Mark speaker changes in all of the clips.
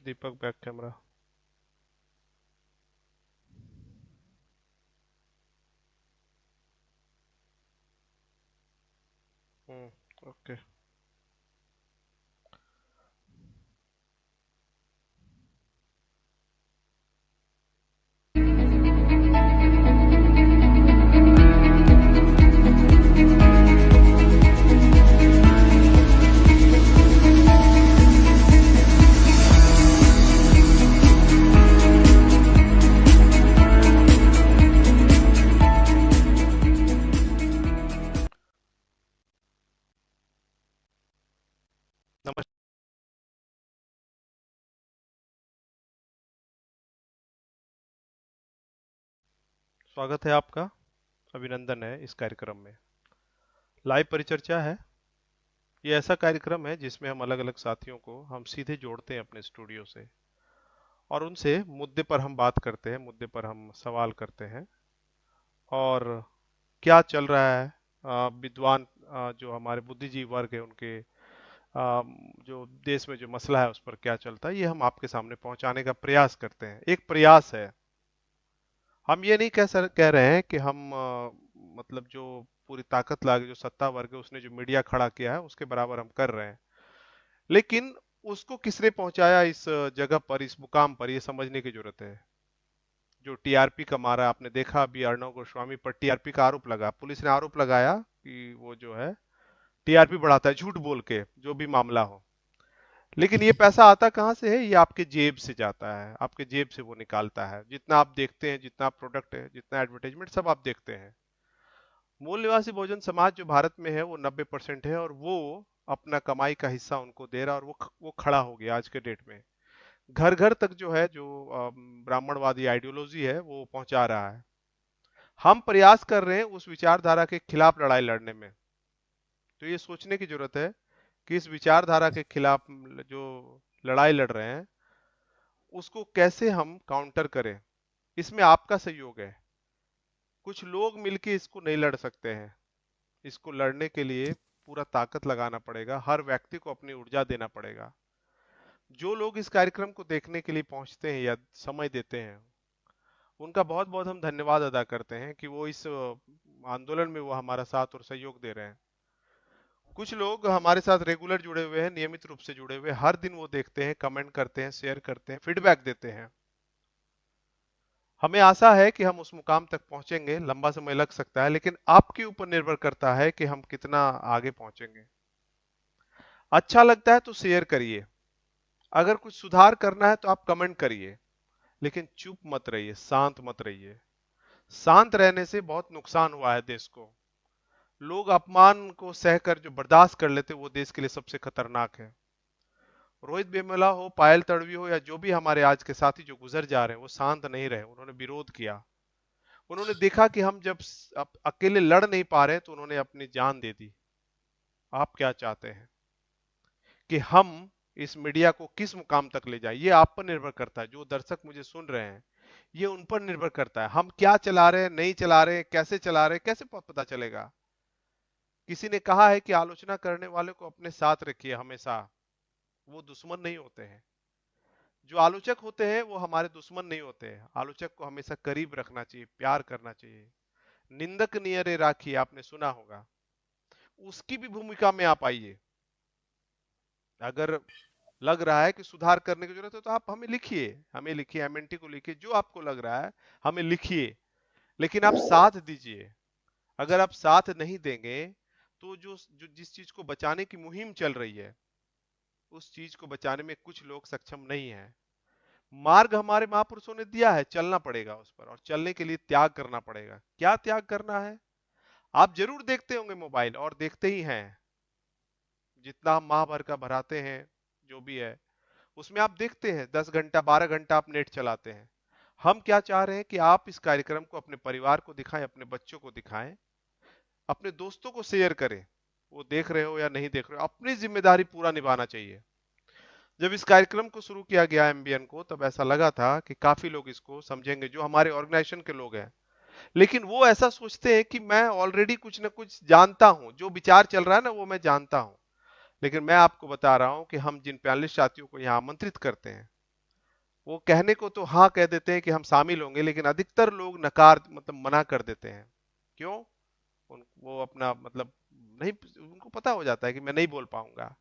Speaker 1: दीपक back camera. Okay. नमस्कार। स्वागत है आपका। अभिनंदन है इस कार्यक्रम में। लाइव परिचर्चा है। ये ऐसा कार्यक्रम है जिसमें हम अलग अलग साथियों को हम सीधे जोड़ते हैं अपने स्टूडियो से और उनसे मुद्दे पर हम बात करते हैं, मुद्दे पर हम सवाल करते हैं और क्या चल रहा है, विद्वान जो हमारे बुद्धिजीवी वर्ग है उनके जो देश में जो मसला है उस पर क्या चलता है, ये हम आपके सामने पहुंचाने का प्रयास करते हैं। एक प्रयास है। हम ये नहीं कह रहे हैं कि हम मतलब जो पूरी ताकत लगा के जो सत्ता वर्ग है उसने जो मीडिया खड़ा किया है उसके बराबर हम कर रहे हैं, लेकिन उसको किसने पहुंचाया इस जगह पर, इस मुकाम पर, ये समझने की जरूरत है। जो टीआरपी कमा रहा है, आपने देखा अभी अर्णव गोस्वामी पर टीआरपी का आरोप लगा, पुलिस ने आरोप लगाया कि वो जो है टीआरपी बढ़ाता है झूठ बोल के, जो भी मामला हो। लेकिन ये पैसा आता कहाँ से है? ये आपके जेब से जाता है, आपके जेब से वो निकालता है। जितना आप देखते हैं, जितना प्रोडक्ट है, जितना एडवर्टाइजमेंट, सब आप देखते हैं। मूल निवासी बहुजन समाज जो भारत में है वो 90% है और वो अपना कमाई का हिस्सा उनको दे रहा है और वो खड़ा हो गया आज के डेट में। घर घर तक जो है, जो ब्राह्मणवादी आइडियोलॉजी है वो पहुंचा रहा है। हम प्रयास कर रहे हैं उस विचारधारा के खिलाफ लड़ाई लड़ने में। तो ये सोचने की जरूरत है कि इस विचारधारा के खिलाफ जो लड़ाई लड़ रहे हैं उसको कैसे हम काउंटर करें। इसमें आपका सहयोग है। कुछ लोग मिलके इसको नहीं लड़ सकते हैं। इसको लड़ने के लिए पूरा ताकत लगाना पड़ेगा, हर व्यक्ति को अपनी ऊर्जा देना पड़ेगा। जो लोग इस कार्यक्रम को देखने के लिए पहुंचते हैं या समय देते हैं, उनका बहुत बहुत हम धन्यवाद अदा करते हैं कि वो इस आंदोलन में वो हमारा साथ और सहयोग दे रहे हैं। कुछ लोग हमारे साथ रेगुलर जुड़े हुए हैं, नियमित रूप से जुड़े हुए हैं, हर दिन वो देखते हैं, कमेंट करते हैं, शेयर करते हैं, फीडबैक देते हैं। हमें आशा है कि हम उस मुकाम तक पहुंचेंगे। लंबा समय लग सकता है, लेकिन आपके ऊपर निर्भर करता है कि हम कितना आगे पहुंचेंगे। अच्छा लगता है तो शेयर करिए। अगर कुछ सुधार करना है तो आप कमेंट करिए, लेकिन चुप मत रहिए, शांत मत रहिए। शांत रहने से बहुत नुकसान हुआ है देश को। लोग अपमान को सहकर जो बर्दाश्त कर लेते वो देश के लिए सबसे खतरनाक है। रोहित वेमुला हो, पायल तड़वी हो, या जो भी हमारे आज के साथी जो गुजर जा रहे हैं, वो शांत नहीं रहे, उन्होंने विरोध किया। उन्होंने देखा कि हम जब अकेले लड़ नहीं पा रहे तो उन्होंने अपनी जान दे दी। आप क्या चाहते हैं कि हम इस मीडिया को किस मुकाम तक ले जाए? ये आप पर निर्भर करता है। जो दर्शक मुझे सुन रहे हैं, ये उन पर निर्भर करता है। हम क्या चला रहे हैं, नहीं चला रहे हैं, कैसे चला रहे हैं, कैसे पता चलेगा? किसी ने कहा है कि आलोचना करने वाले को अपने साथ रखिए हमेशा, वो दुश्मन नहीं होते हैं। जो आलोचक होते हैं वो हमारे दुश्मन नहीं होते हैं। आलोचक को हमेशा करीब रखना चाहिए, प्यार करना चाहिए। निंदक नियरे राखी, आपने सुना होगा। उसकी भी भूमिका में आप आइए। अगर लग रहा है कि सुधार करने की जरूरत है तो आप हमें लिखिए, हमें लिखिए, एमएनटी को लिखिए, जो आपको लग रहा है हमें लिखिए। लेकिन आप साथ दीजिए। अगर आप साथ नहीं देंगे तो जिस चीज को बचाने की मुहिम चल रही है, उस चीज को बचाने में कुछ लोग सक्षम नहीं है। मार्ग हमारे महापुरुषों ने दिया है, चलना पड़ेगा उस पर, और चलने के लिए त्याग करना पड़ेगा। क्या त्याग करना है? आप जरूर देखते होंगे मोबाइल, और देखते ही हैं। जितना हम माह भर का भराते हैं, जो भी है, उसमें आप देखते हैं 10 घंटा 12 घंटा आप नेट चलाते हैं। हम क्या चाह रहे हैं कि आप इस कार्यक्रम को अपने परिवार को दिखाएं, अपने बच्चों को दिखाएं, अपने दोस्तों को शेयर करें। वो देख रहे हो या नहीं देख रहे हो, अपनी जिम्मेदारी पूरा निभाना चाहिए। जब इस कार्यक्रम को शुरू किया गया एमबीएन को, तब ऐसा लगा था कि काफी लोग इसको समझेंगे, जो हमारे ऑर्गेनाइजेशन के लोग हैं। लेकिन वो ऐसा सोचते हैं कि मैं ऑलरेडी कुछ ना कुछ जानता हूं, जो विचार चल रहा है ना वो मैं जानता हूं। लेकिन मैं आपको बता रहा हूं कि हम जिन पैनलिस्ट साथियों को यहाँ आमंत्रित करते हैं, वो कहने को तो हाँ कह देते हैं कि हम शामिल होंगे, लेकिन अधिकतर लोग नकार मतलब मना कर देते हैं। क्यों? वो अपना मतलब नहीं, उनको पता हो जाता है कि मैं नहीं बोल पाऊंगा।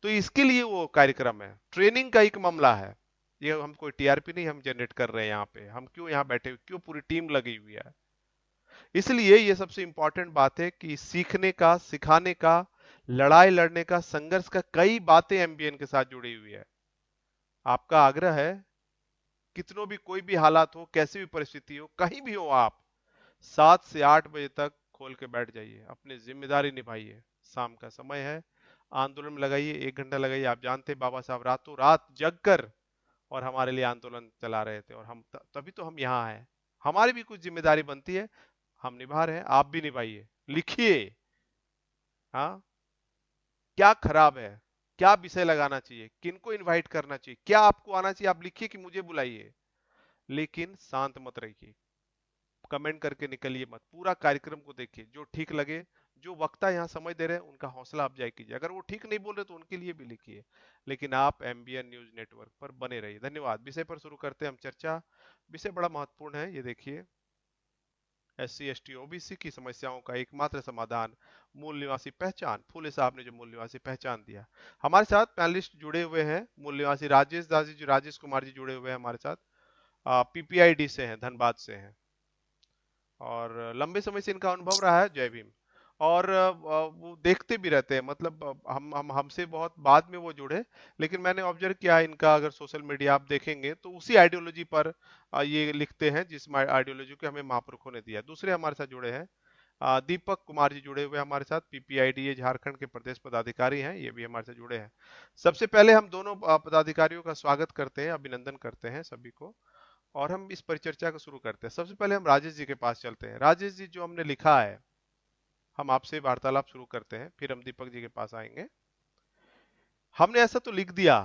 Speaker 1: तो इसके लिए वो कार्यक्रम है, ट्रेनिंग का एक मामला है। ये हम कोई टीआरपी नहीं हम जनरेट कर रहे हैं यहाँ पे, हम क्यों यहाँ बैठे, क्यों पूरी टीम लगी हुई है। इसलिए ये सबसे इंपॉर्टेंट बात है कि सीखने का, सिखाने का, लड़ाई लड़ने का, संघर्ष का कई बातें एमबीएन के साथ जुड़ी हुई है। आपका आग्रह है, कितनों भी कोई भी हालात हो, कैसी भी परिस्थिति हो, कहीं भी हो आप, 7 से 8 बजे तक खोल के बैठ जाइए, अपनी जिम्मेदारी निभाइए। शाम का समय है, आंदोलन में लगाइए, 1 घंटा लगाइए। आप जानते हैं बाबा साहब रातों रात जग कर और हमारे लिए आंदोलन चला रहे थे, और हम तभी तो हम यहाँ हैं। हमारी भी कुछ जिम्मेदारी बनती है, हम निभा रहे हैं, आप भी निभाइए। लिखिए, हाँ, क्या खराब है, क्या विषय लगाना चाहिए, किनको इनवाइट करना चाहिए, क्या आपको आना चाहिए, आप लिखिए कि मुझे बुलाइए। लेकिन शांत मत रहिए, कमेंट करके निकलिए मत, पूरा कार्यक्रम को देखिए। जो ठीक लगे, जो वक्ता यहाँ समझ दे रहे हैं उनका हौसला अफजाई कीजिए, अगर वो ठीक नहीं बोल रहे तो उनके लिए भी लिखिए। लेकिन आप एमबीएन न्यूज नेटवर्क पर बने रहिए। धन्यवाद। विषय पर शुरू करते हैं हम चर्चा। विषय बड़ा महत्वपूर्ण है, ये देखिए, एससी एसटी ओबीसी की समस्याओं का एकमात्र समाधान, मूल निवासी पहचान। फूले साहब ने जो मूल निवासी पहचान दिया। हमारे साथ पैनलिस्ट जुड़े हुए हैं, मूल निवासी राजेश दास जी, राजेश कुमार जी जुड़े हुए हैं हमारे साथ, पीपीआईडी से हैं, धनबाद से हैं, और लंबे समय से इनका अनुभव रहा है। जय भीम। और वो देखते भी रहते हैं, मतलब हम हमसे बहुत बाद में वो जुड़े, लेकिन मैंने ऑब्जर्व किया है इनका, अगर सोशल मीडिया आप देखेंगे तो उसी आइडियोलॉजी पर ये लिखते हैं जिस आइडियोलॉजी को हमें महापुरुषों ने दिया। दूसरे हमारे साथ जुड़े हैं, दीपक कुमार जी जुड़े हुए हमारे साथ, पीपीआईडीए झारखंड के प्रदेश पदाधिकारी हैं, ये भी हमारे साथ जुड़े हैं। सबसे पहले हम दोनों पदाधिकारियों का स्वागत करते हैं, अभिनंदन करते हैं सभी को, और हम इस परिचर्चा को शुरू करते हैं। सबसे पहले हम राजेश जी के पास चलते हैं। राजेश जी, जो हमने लिखा है, हम आपसे वार्तालाप शुरू करते हैं, फिर हम दीपक जी के पास आएंगे। हमने ऐसा तो लिख दिया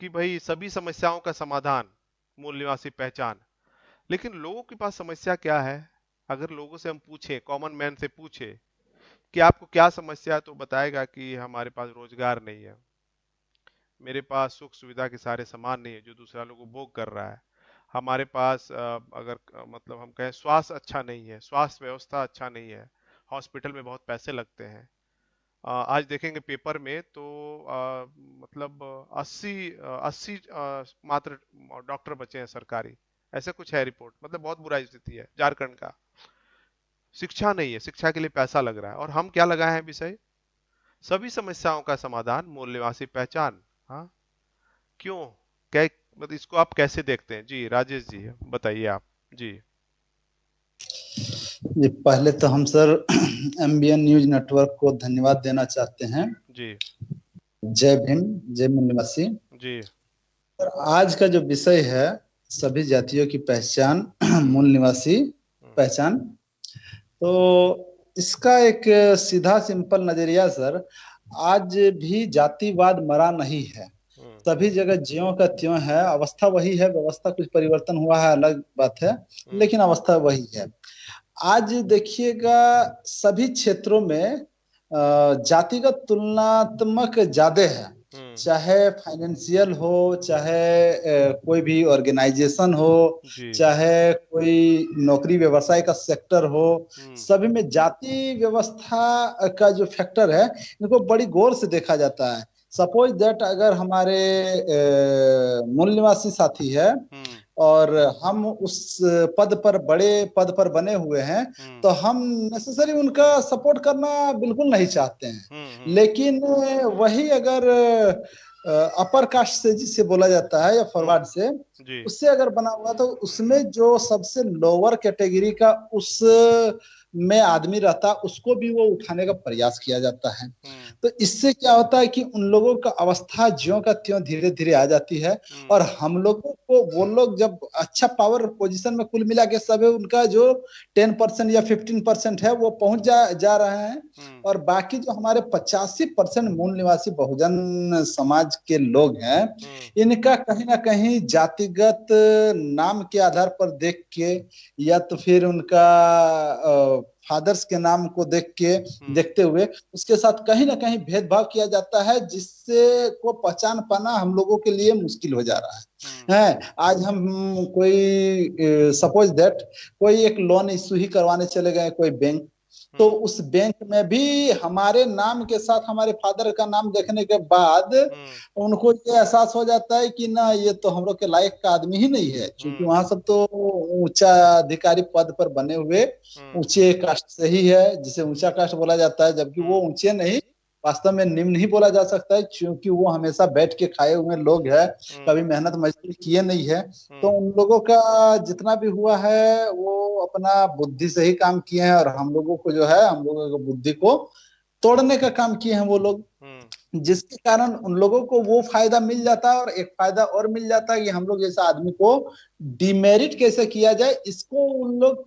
Speaker 1: कि भाई सभी समस्याओं का समाधान, मूल निवासी पहचान, लेकिन लोगों के पास समस्या क्या है? अगर लोगों से हम पूछें, कॉमन मैन से पूछे कि आपको क्या समस्या है, तो बताएगा कि हमारे पास रोजगार नहीं है, मेरे पास सुख सुविधा के सारे सामान नहीं है जो दूसरा लोग उपभोग कर रहा है, हमारे पास अगर मतलब हम कहें स्वास्थ्य अच्छा नहीं है, स्वास्थ्य व्यवस्था अच्छा नहीं है, हॉस्पिटल में बहुत पैसे लगते हैं। आज देखेंगे पेपर में तो मतलब 80 मात्र डॉक्टर बचे हैं सरकारी, ऐसा कुछ है रिपोर्ट। मतलब बहुत बुरा स्थिति है झारखंड का। शिक्षा नहीं है, शिक्षा के लिए पैसा लग रहा है, और हम क्या लगाए हैं विषय, सभी समस्याओं का समाधान, मूल निवासी पहचान। हाँ, क्यों, क्या, मतलब इसको आप कैसे देखते हैं? जी राजेश जी, बताइए आप। जी
Speaker 2: जी, पहले तो हम सर एमबीएन न्यूज नेटवर्क को धन्यवाद देना चाहते हैं।
Speaker 1: जी
Speaker 2: जय भीम, जय मूल निवासी।
Speaker 1: जी।
Speaker 2: और आज का जो विषय है, सभी जातियों की पहचान, मूल निवासी
Speaker 1: हम्म,
Speaker 2: पहचान, तो इसका एक सीधा सिंपल नजरिया सर, आज भी जातिवाद मरा नहीं है,
Speaker 1: हम्म,
Speaker 2: सभी जगह ज्यों का त्यों है, अवस्था वही है, व्यवस्था कुछ परिवर्तन हुआ है अलग बात है,
Speaker 1: हम्म,
Speaker 2: लेकिन अवस्था वही है। आज देखिएगा सभी क्षेत्रों में जातिगत तुलनात्मक ज्यादा है,
Speaker 1: हम्म,
Speaker 2: चाहे फाइनेंशियल हो, चाहे कोई भी ऑर्गेनाइजेशन हो,
Speaker 1: जी,
Speaker 2: चाहे कोई नौकरी व्यवसाय का सेक्टर हो,
Speaker 1: हम्म,
Speaker 2: सभी में जाति व्यवस्था का जो फैक्टर है, इनको बड़ी गौर से देखा जाता है। सपोज दैट अगर हमारे मूल निवासी साथी है
Speaker 1: हम्म,
Speaker 2: और हम उस पद पर, बड़े पद पर बने हुए हैं,
Speaker 1: हम्म,
Speaker 2: तो हम नेसेसरी उनका सपोर्ट करना बिल्कुल नहीं चाहते हैं।
Speaker 1: हम्म,
Speaker 2: लेकिन वही अगर अपर कास्ट से जिसे बोला जाता है या फॉरवर्ड से,
Speaker 1: जी,
Speaker 2: उससे अगर बना हुआ, तो उसमें जो सबसे लोअर कैटेगरी का उस में आदमी रहता, उसको भी वो उठाने का प्रयास किया जाता है।
Speaker 1: हम्म,
Speaker 2: तो इससे क्या होता है कि उन लोगों का अवस्था ज्यों का त्यों धीरे धीरे आ जाती है,
Speaker 1: हम्म,
Speaker 2: और हम लोगों को, वो लोग जब अच्छा पावर पोजीशन में कुल मिला के सब है, उनका जो 10% या 15% है वो पहुंच जा रहे हैं,
Speaker 1: हम्म,
Speaker 2: और बाकी जो हमारे 85% मूल निवासी बहुजन समाज के लोग हैं,
Speaker 1: हम्म,
Speaker 2: इनका कहीं ना कहीं जातिगत नाम के आधार पर देख के, या तो फिर उनका फादर्स के नाम को
Speaker 1: हम्म।
Speaker 2: देखते हुए उसके साथ कहीं ना कहीं भेदभाव किया जाता है, जिससे को पहचान पाना हम लोगों के लिए मुश्किल हो जा रहा
Speaker 1: हम्म।
Speaker 2: है। आज हम कोई सपोज दैट कोई एक लोन इशू ही करवाने चले गए कोई बैंक, तो
Speaker 1: हम्म।
Speaker 2: उस बैंक में भी हमारे नाम के साथ हमारे फादर का नाम देखने के बाद
Speaker 1: हम्म।
Speaker 2: उनको ये एहसास हो जाता है कि ना ये तो हम लोग के लायक का आदमी ही नहीं है, क्योंकि
Speaker 1: हम्म।
Speaker 2: वहां सब तो ऊंचा अधिकारी पद पर बने हुए
Speaker 1: हम्म।
Speaker 2: ऊंचे कास्ट से ही है, जिसे ऊंचा कास्ट बोला जाता है, जबकि वो
Speaker 1: हम्म।
Speaker 2: ऊंचे नहीं, वास्तव में निम्न ही बोला जा सकता है, क्योंकि वो हमेशा बैठ के खाए हुए लोग हैं,
Speaker 1: हम्म।
Speaker 2: कभी मेहनत मजदूरी किए नहीं है। तो
Speaker 1: हम्म।
Speaker 2: उन लोगों का जितना भी हुआ है वो अपना बुद्धि से ही काम किए हैं, और हम लोगों को जो है हम लोगों की बुद्धि को तोड़ने का काम किए हैं वो लोग,
Speaker 1: हम्म।
Speaker 2: जिसके कारण उन लोगों को वो फायदा मिल जाता है, और एक फायदा और मिल जाता है कि हम लोग जैसा आदमी को डिमेरिट कैसे किया जाए, इसको उन लोग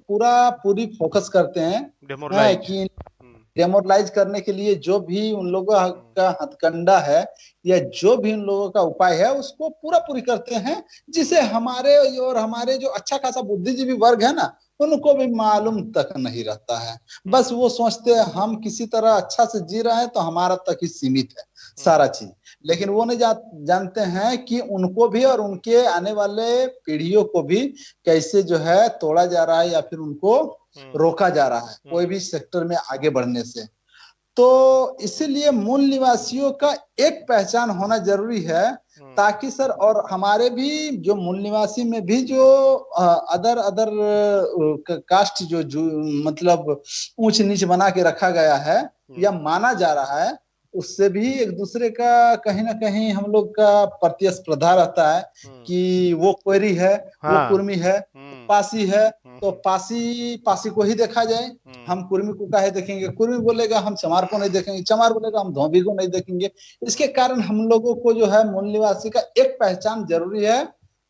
Speaker 2: पूरी फोकस करते हैं।
Speaker 1: डेमोरलाइज।
Speaker 2: कि
Speaker 1: हम्म।
Speaker 2: डेमोरलाइज करने के लिए जो भी उन लोगों
Speaker 1: हम्म।
Speaker 2: का हथकंडा है, या जो भी उन लोगों का उपाय है, उसको पूरा पूरी करते हैं, जिसे
Speaker 1: हम्म।
Speaker 2: हमारे और हमारे जो अच्छा खासा बुद्धिजीवी वर्ग है ना, उनको भी मालूम तक नहीं रहता है।
Speaker 1: हम्म।
Speaker 2: बस वो सोचते हैं हम किसी तरह अच्छा से जी रहे हैं तो हमारा तक ही सीमित है
Speaker 1: हम्म।
Speaker 2: सारा चीज। लेकिन वो नहीं जानते हैं कि उनको भी और उनके आने वाले पीढ़ियों को भी कैसे जो है तोड़ा जा रहा है, या फिर उनको
Speaker 1: हम्म।
Speaker 2: रोका जा रहा है कोई
Speaker 1: हम्म।
Speaker 2: भी सेक्टर में आगे बढ़ने से। तो इसीलिए मूल निवासियों का एक पहचान होना जरूरी है,
Speaker 1: हम्म।
Speaker 2: ताकि सर, और हमारे भी जो मूल निवासी में भी जो अदर अदर कास्ट जो मतलब ऊंच नीच बना के रखा गया है या
Speaker 1: हम्म।
Speaker 2: माना जा रहा है, उससे भी एक दूसरे का कहीं ना कहीं हम लोग का प्रतिस्पर्धा रहता है,
Speaker 1: हम्म।
Speaker 2: कि वो कोयरी है, वो
Speaker 1: हाँ।
Speaker 2: कुर्मी है,
Speaker 1: हम्म।
Speaker 2: पासी है, तो
Speaker 1: हम्म।
Speaker 2: पासी पासी को ही देखा जाए,
Speaker 1: हम्म।
Speaker 2: हम कुर्मी को काहे देखेंगे, कुर्मी बोलेगा हम चमार को नहीं देखेंगे, चमार बोलेगा हम धोबी को नहीं देखेंगे। इसके
Speaker 1: हम्म।
Speaker 2: कारण हम लोगों को जो है मूल निवासी का एक पहचान जरूरी है,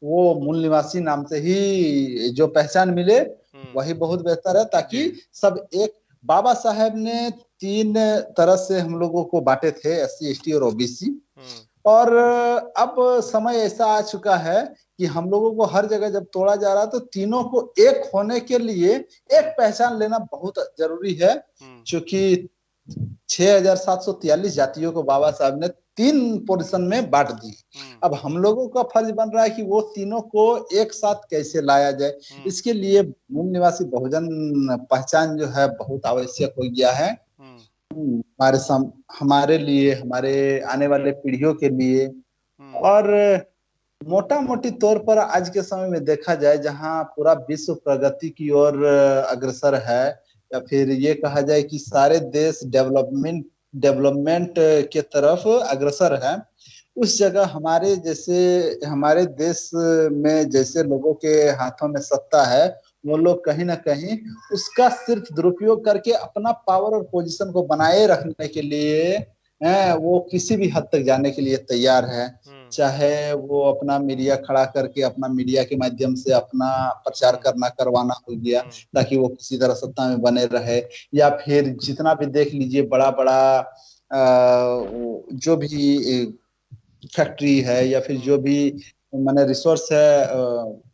Speaker 2: वो मूल निवासी नाम से ही जो पहचान मिले
Speaker 1: हम्म।
Speaker 2: वही बहुत बेहतर है,
Speaker 1: जी।
Speaker 2: ताकि सब एक। बाबा साहेब ने तीन तरह से हम लोगों को बांटे थे, एससी एसटी और ओबीसी।
Speaker 1: हम्म।
Speaker 2: और अब समय ऐसा आ चुका है कि हम लोगों को हर जगह जब तोड़ा जा रहा है, तो तीनों को एक होने के लिए एक
Speaker 1: हम्म।
Speaker 2: पहचान लेना बहुत जरूरी है,
Speaker 1: हम्म।
Speaker 2: क्योंकि 6,743 जातियों को बाबा साहब ने तीन पोर्शन में बांट दी।
Speaker 1: हम्म।
Speaker 2: अब हम लोगों का फर्ज बन रहा है कि वो तीनों को एक साथ कैसे लाया जाए।
Speaker 1: हम्म।
Speaker 2: इसके लिए मूल निवासी बहुजन पहचान जो है बहुत आवश्यक हो गया है,
Speaker 1: हम्म।
Speaker 2: हमारे लिए, हमारे आने वाले पीढ़ियों के लिए।
Speaker 1: हम्म।
Speaker 2: और मोटा मोटी तौर पर आज के समय में देखा जाए, जहां पूरा विश्व प्रगति की ओर अग्रसर है, या फिर ये कहा जाए कि सारे देश डेवलपमेंट के तरफ अग्रसर है, उस जगह हमारे देश में जैसे लोगों के हाथों में सत्ता है, वो
Speaker 1: हम्म।
Speaker 2: लोग कहीं ना कहीं उसका सिर्फ दुरुपयोग करके अपना पावर और पोजीशन को बनाए रखने के लिए वो किसी भी हद तक जाने के लिए तैयार है।
Speaker 1: हम्म।
Speaker 2: चाहे वो अपना मीडिया खड़ा करके अपना मीडिया के माध्यम से अपना प्रचार
Speaker 1: हम्म।
Speaker 2: करना करवाना हो गया,
Speaker 1: हम्म।
Speaker 2: ताकि वो किसी तरह सत्ता में बने रहे, या फिर जितना भी देख लीजिए बड़ा बड़ा जो भी फैक्ट्री है, या फिर
Speaker 1: हम्म।
Speaker 2: जो भी माने रिसोर्स है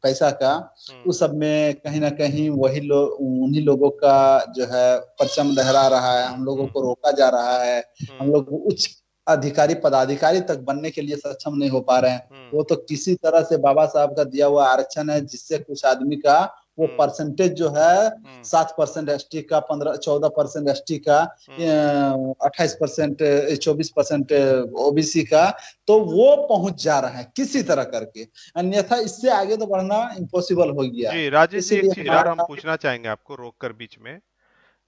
Speaker 2: पैसा का,
Speaker 1: हम्म।
Speaker 2: उस सब में कहीं ना कहीं वही लोग, उन्हीं लोगों का जो है परचम लहरा रहा है,
Speaker 1: हम्म।
Speaker 2: हम लोगों
Speaker 1: हम्म।
Speaker 2: को रोका जा रहा है, हम
Speaker 1: हम्म।
Speaker 2: लोग उच्च अधिकारी पदाधिकारी तक बनने के लिए सक्षम नहीं हो पा रहे हैं।
Speaker 1: हम्म।
Speaker 2: वो तो किसी तरह से बाबा साहब का दिया हुआ आरक्षण है, जिससे कुछ आदमी का वो
Speaker 1: हम्म।
Speaker 2: परसेंटेज जो है
Speaker 1: हम्म।
Speaker 2: 7% एसटी का, 15-14% एसटी का,
Speaker 1: हम्म।
Speaker 2: 28%, 24% ओबीसी का, तो वो पहुंच जा रहा है किसी तरह करके। अन्यथा इससे आगे तो बढ़ना इम्पॉसिबल हो गया है।
Speaker 1: जी राजेश जी, एक
Speaker 2: इसीलिए
Speaker 1: चीज और हम
Speaker 2: हमारा।
Speaker 1: पूछना चाहेंगे आपको रोक कर बीच में।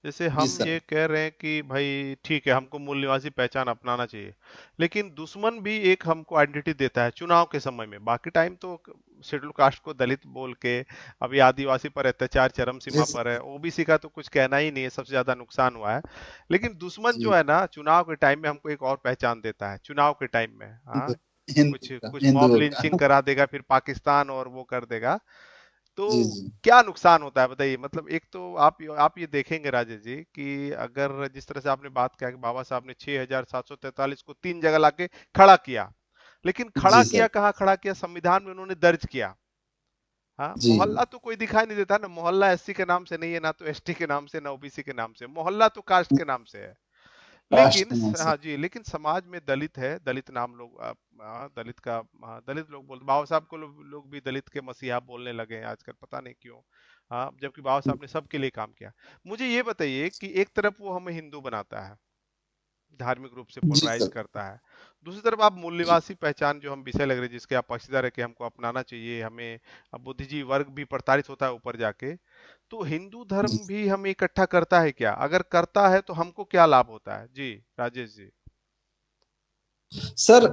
Speaker 1: जैसे
Speaker 2: जी
Speaker 1: हम
Speaker 2: सर।
Speaker 1: ये कह रहे हैं कि भाई ठीक है, हमको मूल निवासी पहचान अपनाना चाहिए, लेकिन दुश्मन भी एक हमको आइडेंटिटी देता है चुनाव के समय में। बाकी टाइम तो शेड्यूल कास्ट को दलित बोल के, अभी आदिवासी पर अत्याचार चरम
Speaker 2: जी
Speaker 1: सीमा पर है, ओबीसी का तो कुछ कहना ही नहीं है, सबसे ज्यादा नुकसान हुआ है। लेकिन दुश्मन जो
Speaker 2: जी।
Speaker 1: है ना, चुनाव के टाइम में हमको एक और पहचान देता है, चुनाव के टाइम में। हाँ, कुछ कुछ मॉब
Speaker 2: हिंदुओं
Speaker 1: लिंचिंग
Speaker 2: का।
Speaker 1: करा देगा, फिर पाकिस्तान और वो कर देगा। तो
Speaker 2: जी जी।
Speaker 1: क्या नुकसान होता है बताइए। मतलब एक तो आप ये देखेंगे राजेश जी कि अगर जिस तरह से आपने बात किया कि बाबा साहब ने 6,743 को तीन जगह लाके खड़ा किया, लेकिन खड़ा
Speaker 2: जी
Speaker 1: किया
Speaker 2: सर।
Speaker 1: कहाँ, खड़ा किया संविधान में उन्होंने दर्ज किया। हाँ,
Speaker 2: जी।
Speaker 1: मोहल्ला तो कोई दिखाई नहीं देता ना, मोहल्ला एससी के नाम से नहीं है, ना तो एसटी के नाम से, ना ओबीसी के नाम से, मोहल्ला तो कास्ट के नाम से है। लेकिन
Speaker 2: कास्ट नाम से।
Speaker 1: हाँ जी, लेकिन समाज में दलित है, दलित नाम लोग दलित का दलित लोग बोल, बाबा साहब को लोग भी दलित के मसीहा बोलने लगे हैं आजकल, पता नहीं क्यों। हाँ, जबकि बाबा साहब ने सबके लिए काम किया। मुझे ये बताइए कि एक तरफ वो हमें हिंदू बनाता है, धार्मिक रूप से
Speaker 2: जी
Speaker 1: पोलराइज
Speaker 2: सर।
Speaker 1: करता है, दूसरी तरफ आप मूल
Speaker 2: जी
Speaker 1: निवासी पहचान जो हम विषय लग रहे हैं, जिसके आप पक्षधर है कि हमको अपनाना चाहिए, हमें अब बुद्धिजीवी वर्ग भी प्रताड़ित होता है ऊपर जाके, तो हिंदू
Speaker 2: जी
Speaker 1: धर्म भी हमें इकट्ठा करता है क्या? अगर करता है तो हमको क्या लाभ होता है? जी राजेश जी।
Speaker 2: सर,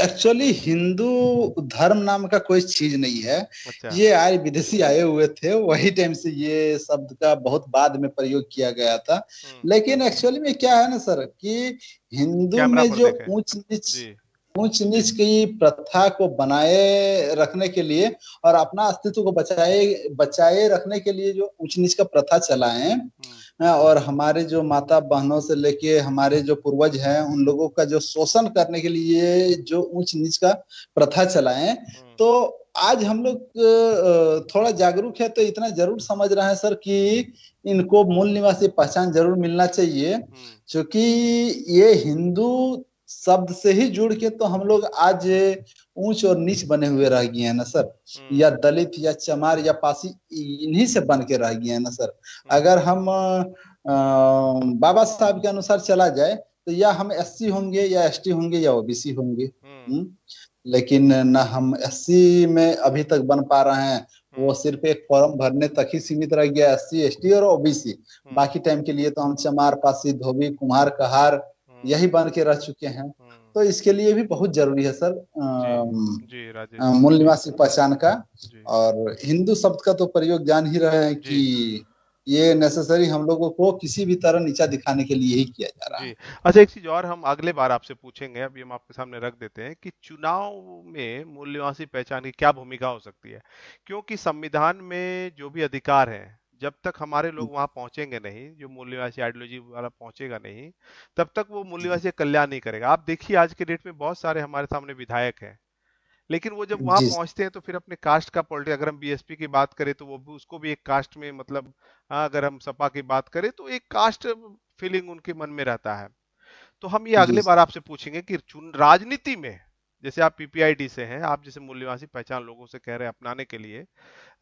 Speaker 2: एक्चुअली हिंदू धर्म नाम का कोई चीज नहीं है।
Speaker 1: अच्छा।
Speaker 2: ये आए विदेशी आए हुए थे, वही टाइम से ये शब्द का बहुत बाद में प्रयोग किया गया था।
Speaker 1: हम्म।
Speaker 2: लेकिन एक्चुअली में क्या है ना सर, कि हिंदू
Speaker 1: कैमरा
Speaker 2: में
Speaker 1: पर
Speaker 2: जो
Speaker 1: देखें। जी।
Speaker 2: ऊंच नीच की प्रथा को बनाए रखने के लिए और अपना अस्तित्व को बचाए बचाए रखने के लिए जो ऊंच नीच का प्रथा चलाए हैं,
Speaker 1: हम्म।
Speaker 2: और हमारे जो माता बहनों से लेके हमारे जो पूर्वज हैं उन लोगों का जो शोषण करने के लिए जो ऊंच नीच का प्रथा चलाए हैं,
Speaker 1: हम्म।
Speaker 2: तो आज हम लोग थोड़ा जागरूक है, तो इतना जरूर समझ रहे हैं सर कि इनको मूल निवासी पहचान जरूर मिलना चाहिए।
Speaker 1: हम्म।
Speaker 2: क्योंकि ये हिंदू शब्द से ही जुड़ के तो हम लोग आज ऊंच और नीच बने हुए रह गए हैं ना सर।
Speaker 1: हम्म।
Speaker 2: या दलित या चमार या पासी, इन्हीं से बन के रह गए हैं ना सर।
Speaker 1: हम्म।
Speaker 2: अगर हम बाबा साहब के अनुसार चला जाए, तो या हम एससी होंगे या एसटी होंगे या ओबीसी होंगे।
Speaker 1: हम्म।
Speaker 2: लेकिन न हम एससी में अभी तक बन पा रहे हैं। वो
Speaker 1: हम्म।
Speaker 2: सिर्फ एक फॉर्म भरने तक ही सीमित रह गया, एससी एसटी और ओबीसी।
Speaker 1: हम्म।
Speaker 2: बाकी टाइम के लिए तो हम चमार पासी धोबी कुम्हार कहार
Speaker 1: हम्म।
Speaker 2: यही बन के रह चुके हैं।
Speaker 1: हम्म।
Speaker 2: तो इसके लिए भी बहुत जरूरी है सर
Speaker 1: जी। जी राजेश जी।
Speaker 2: मूल निवासी पहचान का।
Speaker 1: जी।
Speaker 2: और हिंदू शब्द का तो प्रयोग जान ही रहे हैं
Speaker 1: जी।
Speaker 2: कि ये नेसेसरी हम लोगों को किसी भी तरह नीचा दिखाने के लिए ही किया जा रहा
Speaker 1: जी।
Speaker 2: है।
Speaker 1: अच्छा, एक चीज और हम अगले बार आपसे पूछेंगे, अभी हम आपके सामने रख देते हैं कि चुनाव में मूल निवासी पहचान की क्या भूमिका हो सकती है, क्योंकि संविधान में जो भी अधिकार है, जब तक हमारे लोग वहां पहुंचेंगे नहीं, जो मूल निवासी आइडियोलॉजी वाला पहुंचेगा नहीं, तब तक वो मूल निवासी का कल्याण नहीं करेगा। आप देखिए आज के डेट में बहुत सारे हमारे सामने विधायक हैं, लेकिन वो जब वहां
Speaker 2: जी
Speaker 1: पहुंचते हैं तो फिर अपने कास्ट का पॉलिटिक्स, अगर हम बीएसपी की बात करें तो वो भी उसको भी एक कास्ट में, मतलब हाँ, अगर हम सपा की बात करें तो एक कास्ट फीलिंग उनके मन में रहता है। तो हम ये
Speaker 2: जी
Speaker 1: अगले बार आपसे पूछेंगे कि चुन राजनीति में, जैसे आप पीपीआईडी से हैं, आप जैसे मूल निवासी पहचान लोगों से कह रहे हैं अपनाने के लिए,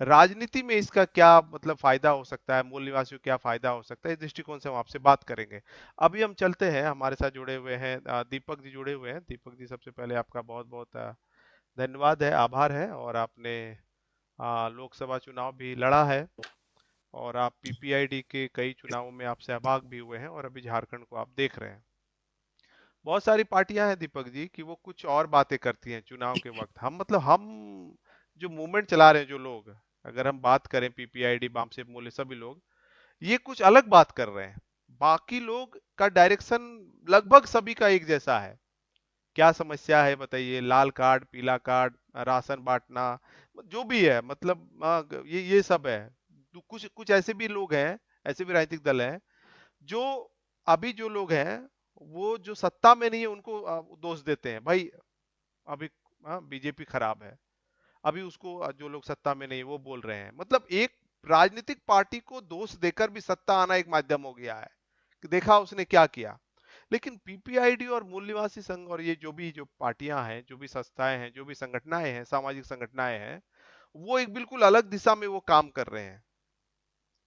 Speaker 1: राजनीति में इसका क्या मतलब फायदा हो सकता है, मूल निवासियों को क्या फायदा हो सकता है, इस दृष्टिकोण से हम आपसे बात करेंगे। अभी हम चलते हैं, हमारे साथ जुड़े हुए हैं दीपक जी जुड़े हुए हैं। दीपक जी, सबसे पहले आपका बहुत बहुत धन्यवाद है, आभार है, और आपने लोकसभा चुनाव भी लड़ा है, और आप पीपीआईडी के कई चुनावों में आप सहभाग भी हुए हैं, और अभी झारखंड को आप देख रहे हैं। बहुत सारी पार्टियां हैं दीपक जी कि वो कुछ और बातें करती हैं चुनाव के वक्त, हम मतलब हम जो मूवमेंट चला रहे हैं, जो लोग, अगर हम बात करें पीपीआईडी बाम से मूल्य सभी लोग, ये कुछ अलग बात कर रहे हैं। बाकी लोग का डायरेक्शन लगभग सभी का एक जैसा है। क्या समस्या है बताइए? लाल कार्ड, पीला कार्ड, राशन बांटना, जो भी है, मतलब ये सब है। तो कुछ कुछ ऐसे भी लोग हैं, ऐसे भी राजनीतिक दल हैं, जो अभी जो लोग हैं, वो जो सत्ता में नहीं है उनको दोष देते हैं भाई। अभी बीजेपी खराब है, अभी उसको जो लोग सत्ता में नहीं वो बोल रहे हैं, मतलब एक राजनीतिक पार्टी को दोष देकर भी सत्ता आना एक माध्यम हो गया है कि देखा उसने क्या किया। लेकिन पीपीआईडी और मूल निवासी संघ और ये जो पार्टियां हैं, जो भी संस्थाएं हैं, जो भी संगठनाएं हैं, सामाजिक संगठनाएं हैं, वो एक बिल्कुल अलग दिशा में वो काम कर रहे हैं।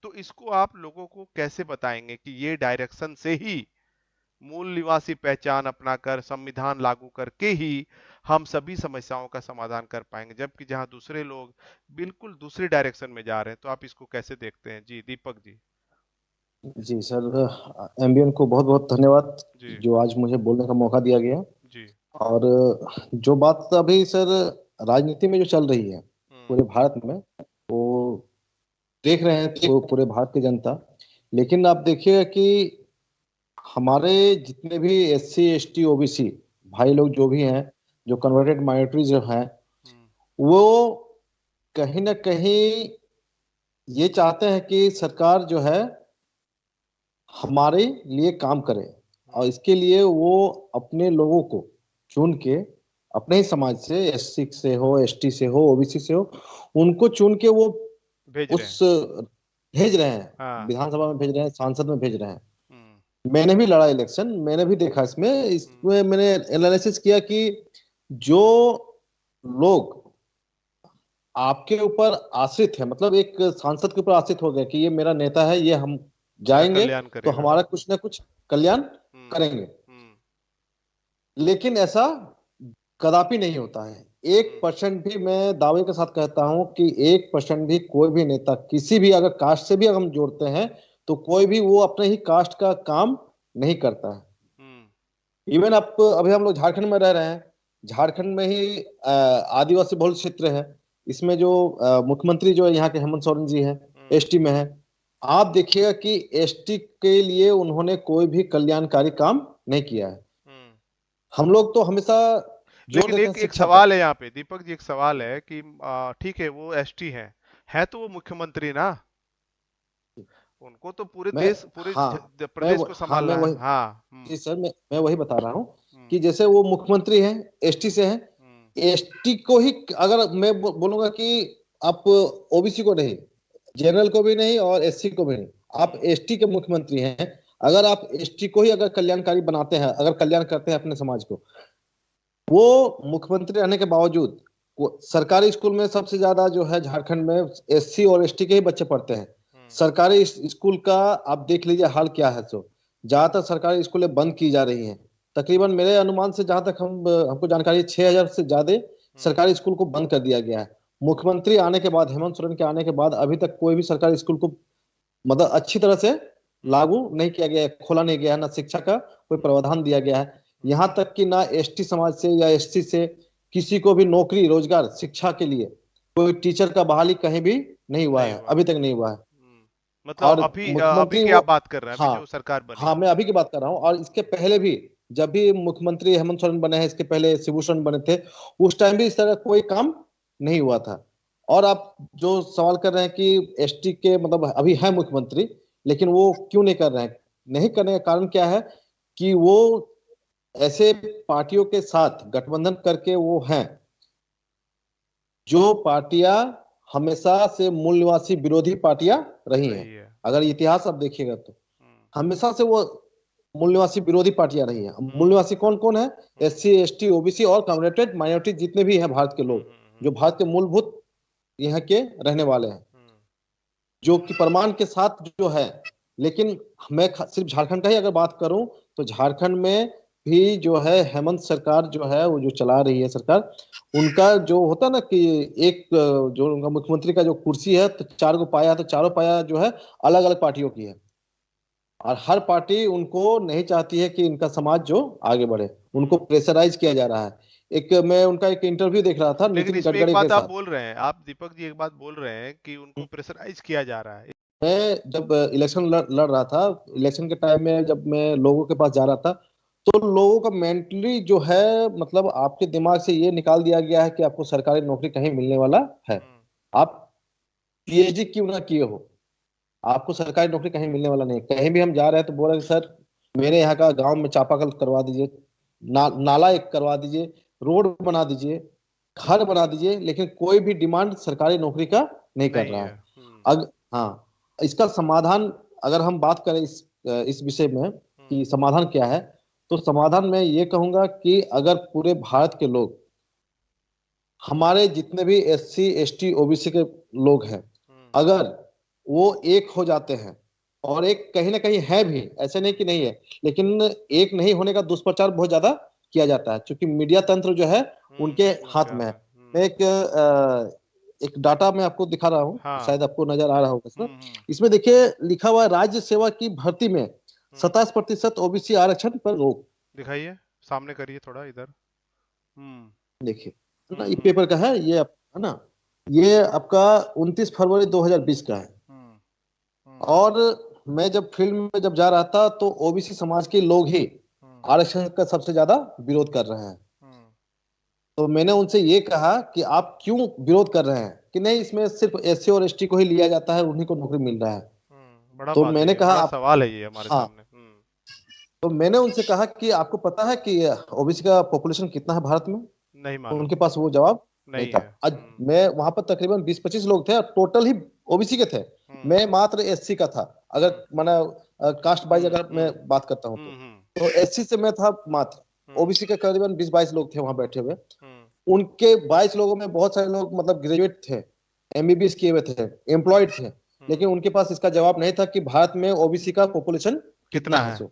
Speaker 1: तो इसको आप लोगों को कैसे बताएंगे कि ये डायरेक्शन से ही मूल निवासी पहचान अपनाकर संविधान लागू करके ही हम सभी समस्याओं का समाधान कर पाएंगे, जबकि जहां दूसरे लोग बिल्कुल दूसरे डायरेक्शन में जा रहे हैं। तो आप इसको कैसे देखते हैं जी दीपक जी?
Speaker 2: जी सर, एमबीएन को बहुत बहुत धन्यवाद
Speaker 1: जी।
Speaker 2: जो आज मुझे बोलने का मौका दिया गया।
Speaker 1: जी।
Speaker 2: और जो बात अभी सर राजनीति में जो चल रही है
Speaker 1: हम्म।
Speaker 2: पूरे भारत में, वो देख रहे हैं पूरे भारत की जनता। लेकिन आप देखिए कि हमारे जितने भी एससी एसटी ओबीसी भाई लोग जो भी हैं, जो कन्वर्टेड माइनॉरिटी जो हैं,
Speaker 1: हम्म।
Speaker 2: वो कहीं ना कहीं ये चाहते हैं कि सरकार जो है हमारे लिए काम करे। और
Speaker 1: हम्म।
Speaker 2: इसके लिए वो अपने लोगों को चुन के अपने ही समाज से, एससी से हो, एसटी से हो, ओबीसी से हो, उनको चुन के वो
Speaker 1: भेज रहे हैं।
Speaker 2: उस भेज रहे हैं,
Speaker 1: हाँ।
Speaker 2: विधानसभा में भेज रहे हैं, सांसद में भेज रहे हैं।
Speaker 1: हम्म।
Speaker 2: मैंने भी लड़ा इलेक्शन, मैंने भी देखा इसमें,
Speaker 1: हम्म।
Speaker 2: इसमें मैंने एनालिसिस किया कि जो लोग आपके ऊपर आश्रित है, मतलब एक सांसद के ऊपर आश्रित हो गए कि ये मेरा नेता है, ये हम
Speaker 1: मेरा
Speaker 2: जाएंगे
Speaker 1: कल्याण
Speaker 2: तो
Speaker 1: करेगा।
Speaker 2: हमारा कुछ ना कुछ कल्याण
Speaker 1: हम्म।
Speaker 2: करेंगे,
Speaker 1: हम्म।
Speaker 2: लेकिन ऐसा कदापि नहीं होता है। एक
Speaker 1: हम्म।
Speaker 2: परसेंट भी, मैं दावे के साथ कहता हूं कि 1% भी कोई भी नेता किसी भी, अगर कास्ट से भी अगर हम जोड़ते हैं, तो कोई भी वो अपने ही कास्ट का काम नहीं करता है।
Speaker 1: हम्म।
Speaker 2: इवन आप, अभी हम लोग झारखंड में रह रहे हैं, झारखंड में ही आदिवासी बहुल क्षेत्र है, इसमें जो मुख्यमंत्री जो है यहाँ के हेमंत सोरेन जी हैं,
Speaker 1: हम्म।
Speaker 2: एसटी में है। आप देखिएगा कि एसटी के लिए उन्होंने कोई भी कल्याणकारी काम नहीं किया है।
Speaker 1: हम्म।
Speaker 2: हम लोग तो हमेशा जोर
Speaker 1: लेकिन
Speaker 2: देते हैं
Speaker 1: एक एक
Speaker 2: शिक्षा पर।
Speaker 1: सवाल है यहाँ पे, दीपक जी, एक सवाल है कि ठीक है वो एसटी है तो वो मुख्यमंत्री ना, उनको तो पूरे
Speaker 2: मैं
Speaker 1: देश, पूरे
Speaker 2: हाँ
Speaker 1: प्रदेश को
Speaker 2: हाँ मैं
Speaker 1: संभालना है।
Speaker 2: वही,
Speaker 1: हाँ।
Speaker 2: जी सर, मैं वही बता रहा हूँ
Speaker 1: हम्म।
Speaker 2: कि जैसे वो मुख्यमंत्री हैं, एसटी से हैं,
Speaker 1: हम्म।
Speaker 2: एसटी को ही, अगर मैं बोलूंगा कि आप ओबीसी को नहीं, जनरल को भी नहीं और एससी को भी नहीं, आप
Speaker 1: हम्म।
Speaker 2: एसटी के मुख्यमंत्री हैं, अगर आप एसटी को ही अगर कल्याणकारी बनाते हैं, अगर कल्याण करते हैं अपने समाज को, वो मुख्यमंत्री रहने के बावजूद सरकारी स्कूल में सबसे ज्यादा जो है झारखंड में एससी और एसटी के ही बच्चे पढ़ते हैं।
Speaker 1: हम्म।
Speaker 2: सरकारी स्कूल का आप देख लीजिए हाल क्या है। सो ज्यादातर सरकारी स्कूलें बंद की जा रही हैं। तकरीबन मेरे अनुमान से, जहां तक हमको जानकारी है, 6,000 से ज्यादा
Speaker 1: हम्म।
Speaker 2: सरकारी स्कूल को बंद कर दिया गया है। मुख्यमंत्री आने के बाद, हेमंत सोरेन के आने के बाद, अभी तक कोई भी सरकारी स्कूल को मतलब अच्छी तरह से
Speaker 1: हम्म।
Speaker 2: लागू नहीं किया गया है, खोला नहीं गया है, ना शिक्षा का कोई
Speaker 1: हम्म।
Speaker 2: प्रावधान दिया गया है।
Speaker 1: हम्म।
Speaker 2: यहाँ तक कि ना एसटी समाज से या एससी से किसी को भी नौकरी रोजगार शिक्षा के लिए कोई टीचर का बहाली कहीं भी नहीं हुआ
Speaker 1: नहीं
Speaker 2: है,
Speaker 1: हुआ।
Speaker 2: अभी तक नहीं हुआ है।
Speaker 1: मतलब
Speaker 2: और
Speaker 1: अभी
Speaker 2: मुख्यमंत्री
Speaker 1: की
Speaker 2: वो,
Speaker 1: आप बात कर रहे हैं, अभी
Speaker 2: हाँ
Speaker 1: जो सरकार बनी।
Speaker 2: हाँ मैं अभी की बात कर रहा हूँ, और इसके पहले भी जब भी मुख्यमंत्री हेमंत सोरेन बने हैं, इसके पहले शिबू सोरेन बने थे, उस टाइम भी इस तरह कोई काम नहीं हुआ था। और आप जो सवाल कर रहे हैं कि एसटी के मतलब अभी है मुख्यमंत्री, लेकिन वो क्यों नहीं कर रहे हैं, नहीं करने का कारण क्या है कि वो ऐसे पार्टियों के साथ गठबंधन करके वो हैं, जो पार्टियां हमेशा से मूल निवासी विरोधी पार्टियां रही हैं।
Speaker 1: रही है।
Speaker 2: अगर इतिहास आप देखिएगा तो
Speaker 1: हम्म।
Speaker 2: हमेशा से वो मूल निवासी विरोधी पार्टियां रही हैं। मूल
Speaker 1: हम्म।
Speaker 2: निवासी कौन कौन है?
Speaker 1: हम्म।
Speaker 2: एससी, एसटी, ओबीसी और कम्युनिटेड माइनॉरिटी, जितने भी हैं भारत के
Speaker 1: हम्म।
Speaker 2: लोग, जो भारत के मूलभूत यहाँ के रहने वाले हैं,
Speaker 1: हम्म।
Speaker 2: जो कि प्रमाण के साथ जो है। लेकिन मैं सिर्फ झारखंड का ही अगर बात करूं, तो झारखंड में भी जो है हेमंत सरकार जो है, वो जो चला रही है सरकार, उनका जो होता है ना कि एक जो उनका मुख्यमंत्री का जो कुर्सी है, तो 4 को पाया, तो चारों पाया जो है अलग अलग पार्टियों की है। और हर पार्टी उनको नहीं चाहती है कि इनका समाज जो आगे बढ़े, उनको
Speaker 1: हम्म।
Speaker 2: प्रेशराइज किया जा रहा है। एक मैं उनका एक इंटरव्यू देख रहा था
Speaker 1: लेकिन
Speaker 2: नितिन
Speaker 1: इसमें एक
Speaker 2: गडकरी के
Speaker 1: बात आप
Speaker 2: साथ।
Speaker 1: बोल रहे हैं, आप दीपक जी एक बात बोल रहे हैं कि उनको प्रेशराइज किया जा रहा है।
Speaker 2: मैं जब इलेक्शन लड़ रहा था,
Speaker 1: हम्म।
Speaker 2: इलेक्शन के टाइम में जब मैं लोगों के पास जा रहा था, तो लोगों का मेंटली जो है, मतलब आपके दिमाग से ये निकाल दिया गया है कि आपको सरकारी नौकरी कहीं मिलने वाला है।
Speaker 1: हम्म।
Speaker 2: आप पीएचडी क्यों ना किए हो, आपको सरकारी नौकरी कहीं मिलने वाला नहीं है। कहीं भी हम जा रहे हैं तो बोल रहे हैं सर, मेरे यहाँ का गांव में चापाकल करवा दीजिए, नाला एक करवा दीजिए, रोड बना दीजिए, घर बना दीजिए, लेकिन कोई भी डिमांड सरकारी नौकरी का नहीं कर
Speaker 1: नहीं
Speaker 2: रहा
Speaker 1: है।
Speaker 2: है।
Speaker 1: हम्म।
Speaker 2: हाँ, इसका समाधान, अगर हम बात करें इस विषय में
Speaker 1: हम्म।
Speaker 2: कि समाधान क्या है, तो समाधान मैं ये कहूंगा कि अगर पूरे भारत के लोग, हमारे जितने भी एससी, एसटी, ओबीसी के लोग हैं,
Speaker 1: हम्म।
Speaker 2: अगर वो एक हो जाते हैं, और एक कहीं ना कहीं है भी, ऐसे नहीं कि नहीं है, लेकिन एक नहीं होने का दुष्प्रचार बहुत ज्यादा किया जाता है, क्योंकि मीडिया तंत्र जो है उनके
Speaker 1: उनके
Speaker 2: हाथ में
Speaker 1: हाथ
Speaker 2: है।
Speaker 1: है।
Speaker 2: मैं एक डाटा मैं आपको दिखा रहा हूँ,
Speaker 1: हाँ।
Speaker 2: शायद आपको नजर आ रहा होगा सर।
Speaker 1: हम्म।
Speaker 2: इसमें देखिए लिखा हुआ है, राज्य सेवा की भर्ती में
Speaker 1: हम्म।
Speaker 2: 27% ओबीसी आरक्षण पर रोक।
Speaker 1: दिखाइए, सामने करिए थोड़ा इधर। हम्म।
Speaker 2: देखिए, है ना,
Speaker 1: हम्म।
Speaker 2: ये
Speaker 1: हम्म।
Speaker 2: पेपर का है, ये है ना, ये आपका 29 फरवरी 2020 का है।
Speaker 1: हम्म। हम्म।
Speaker 2: और मैं जब फील्ड में जब जा रहा था, तो ओबीसी समाज के लोग ही
Speaker 1: हम्म।
Speaker 2: आरक्षण का सबसे ज्यादा विरोध कर रहे हैं।
Speaker 1: हम्म।
Speaker 2: तो मैंने उनसे ये कहा कि आप क्यों विरोध कर रहे हैं, कि नहीं, इसमें सिर्फ एससी और एसटी को ही लिया जाता है, उन्हीं को नौकरी मिल रहा है।
Speaker 1: बड़ा
Speaker 2: तो
Speaker 1: बात है
Speaker 2: मैंने
Speaker 1: ये,
Speaker 2: कहा
Speaker 1: बड़ा
Speaker 2: आप,
Speaker 1: सवाल है ये हमारे
Speaker 2: हाँ,
Speaker 1: सामने। हम्म।
Speaker 2: तो मैंने उनसे कहा कि आपको पता है कि ओबीसी का पॉपुलेशन कितना है भारत में?
Speaker 1: नहीं मालूम।
Speaker 2: उनके पास वो जवाब नहीं
Speaker 1: नहीं
Speaker 2: था।
Speaker 1: है।
Speaker 2: आज मैं वहां पर तकरीबन 20-25 लोग थे और टोटल ही ओबीसी के थे।
Speaker 1: हम्म
Speaker 2: मैं मात्र एससी का था।
Speaker 1: हम्म
Speaker 2: अगर मैंने कास्ट वाइज
Speaker 1: हम्म
Speaker 2: अगर मैं
Speaker 1: हम्म
Speaker 2: बात करता हूँ
Speaker 1: हम्म हम्म
Speaker 2: तो एससी से मैं था मात्र।
Speaker 1: हम्म
Speaker 2: ओबीसी के करीबन 20-22 लोग थे वहां बैठे हुए।
Speaker 1: हम्म
Speaker 2: उनके 22 लोगों में बहुत सारे लोग मतलब ग्रेजुएट थे, एमबीबीएस किए हुए थे, एम्प्लॉयड थे। लेकिन
Speaker 1: हम्म।
Speaker 2: उनके पास इसका जवाब नहीं था कि भारत में ओबीसी का पॉपुलेशन कितना
Speaker 1: कितना
Speaker 2: है।
Speaker 1: है?
Speaker 2: सो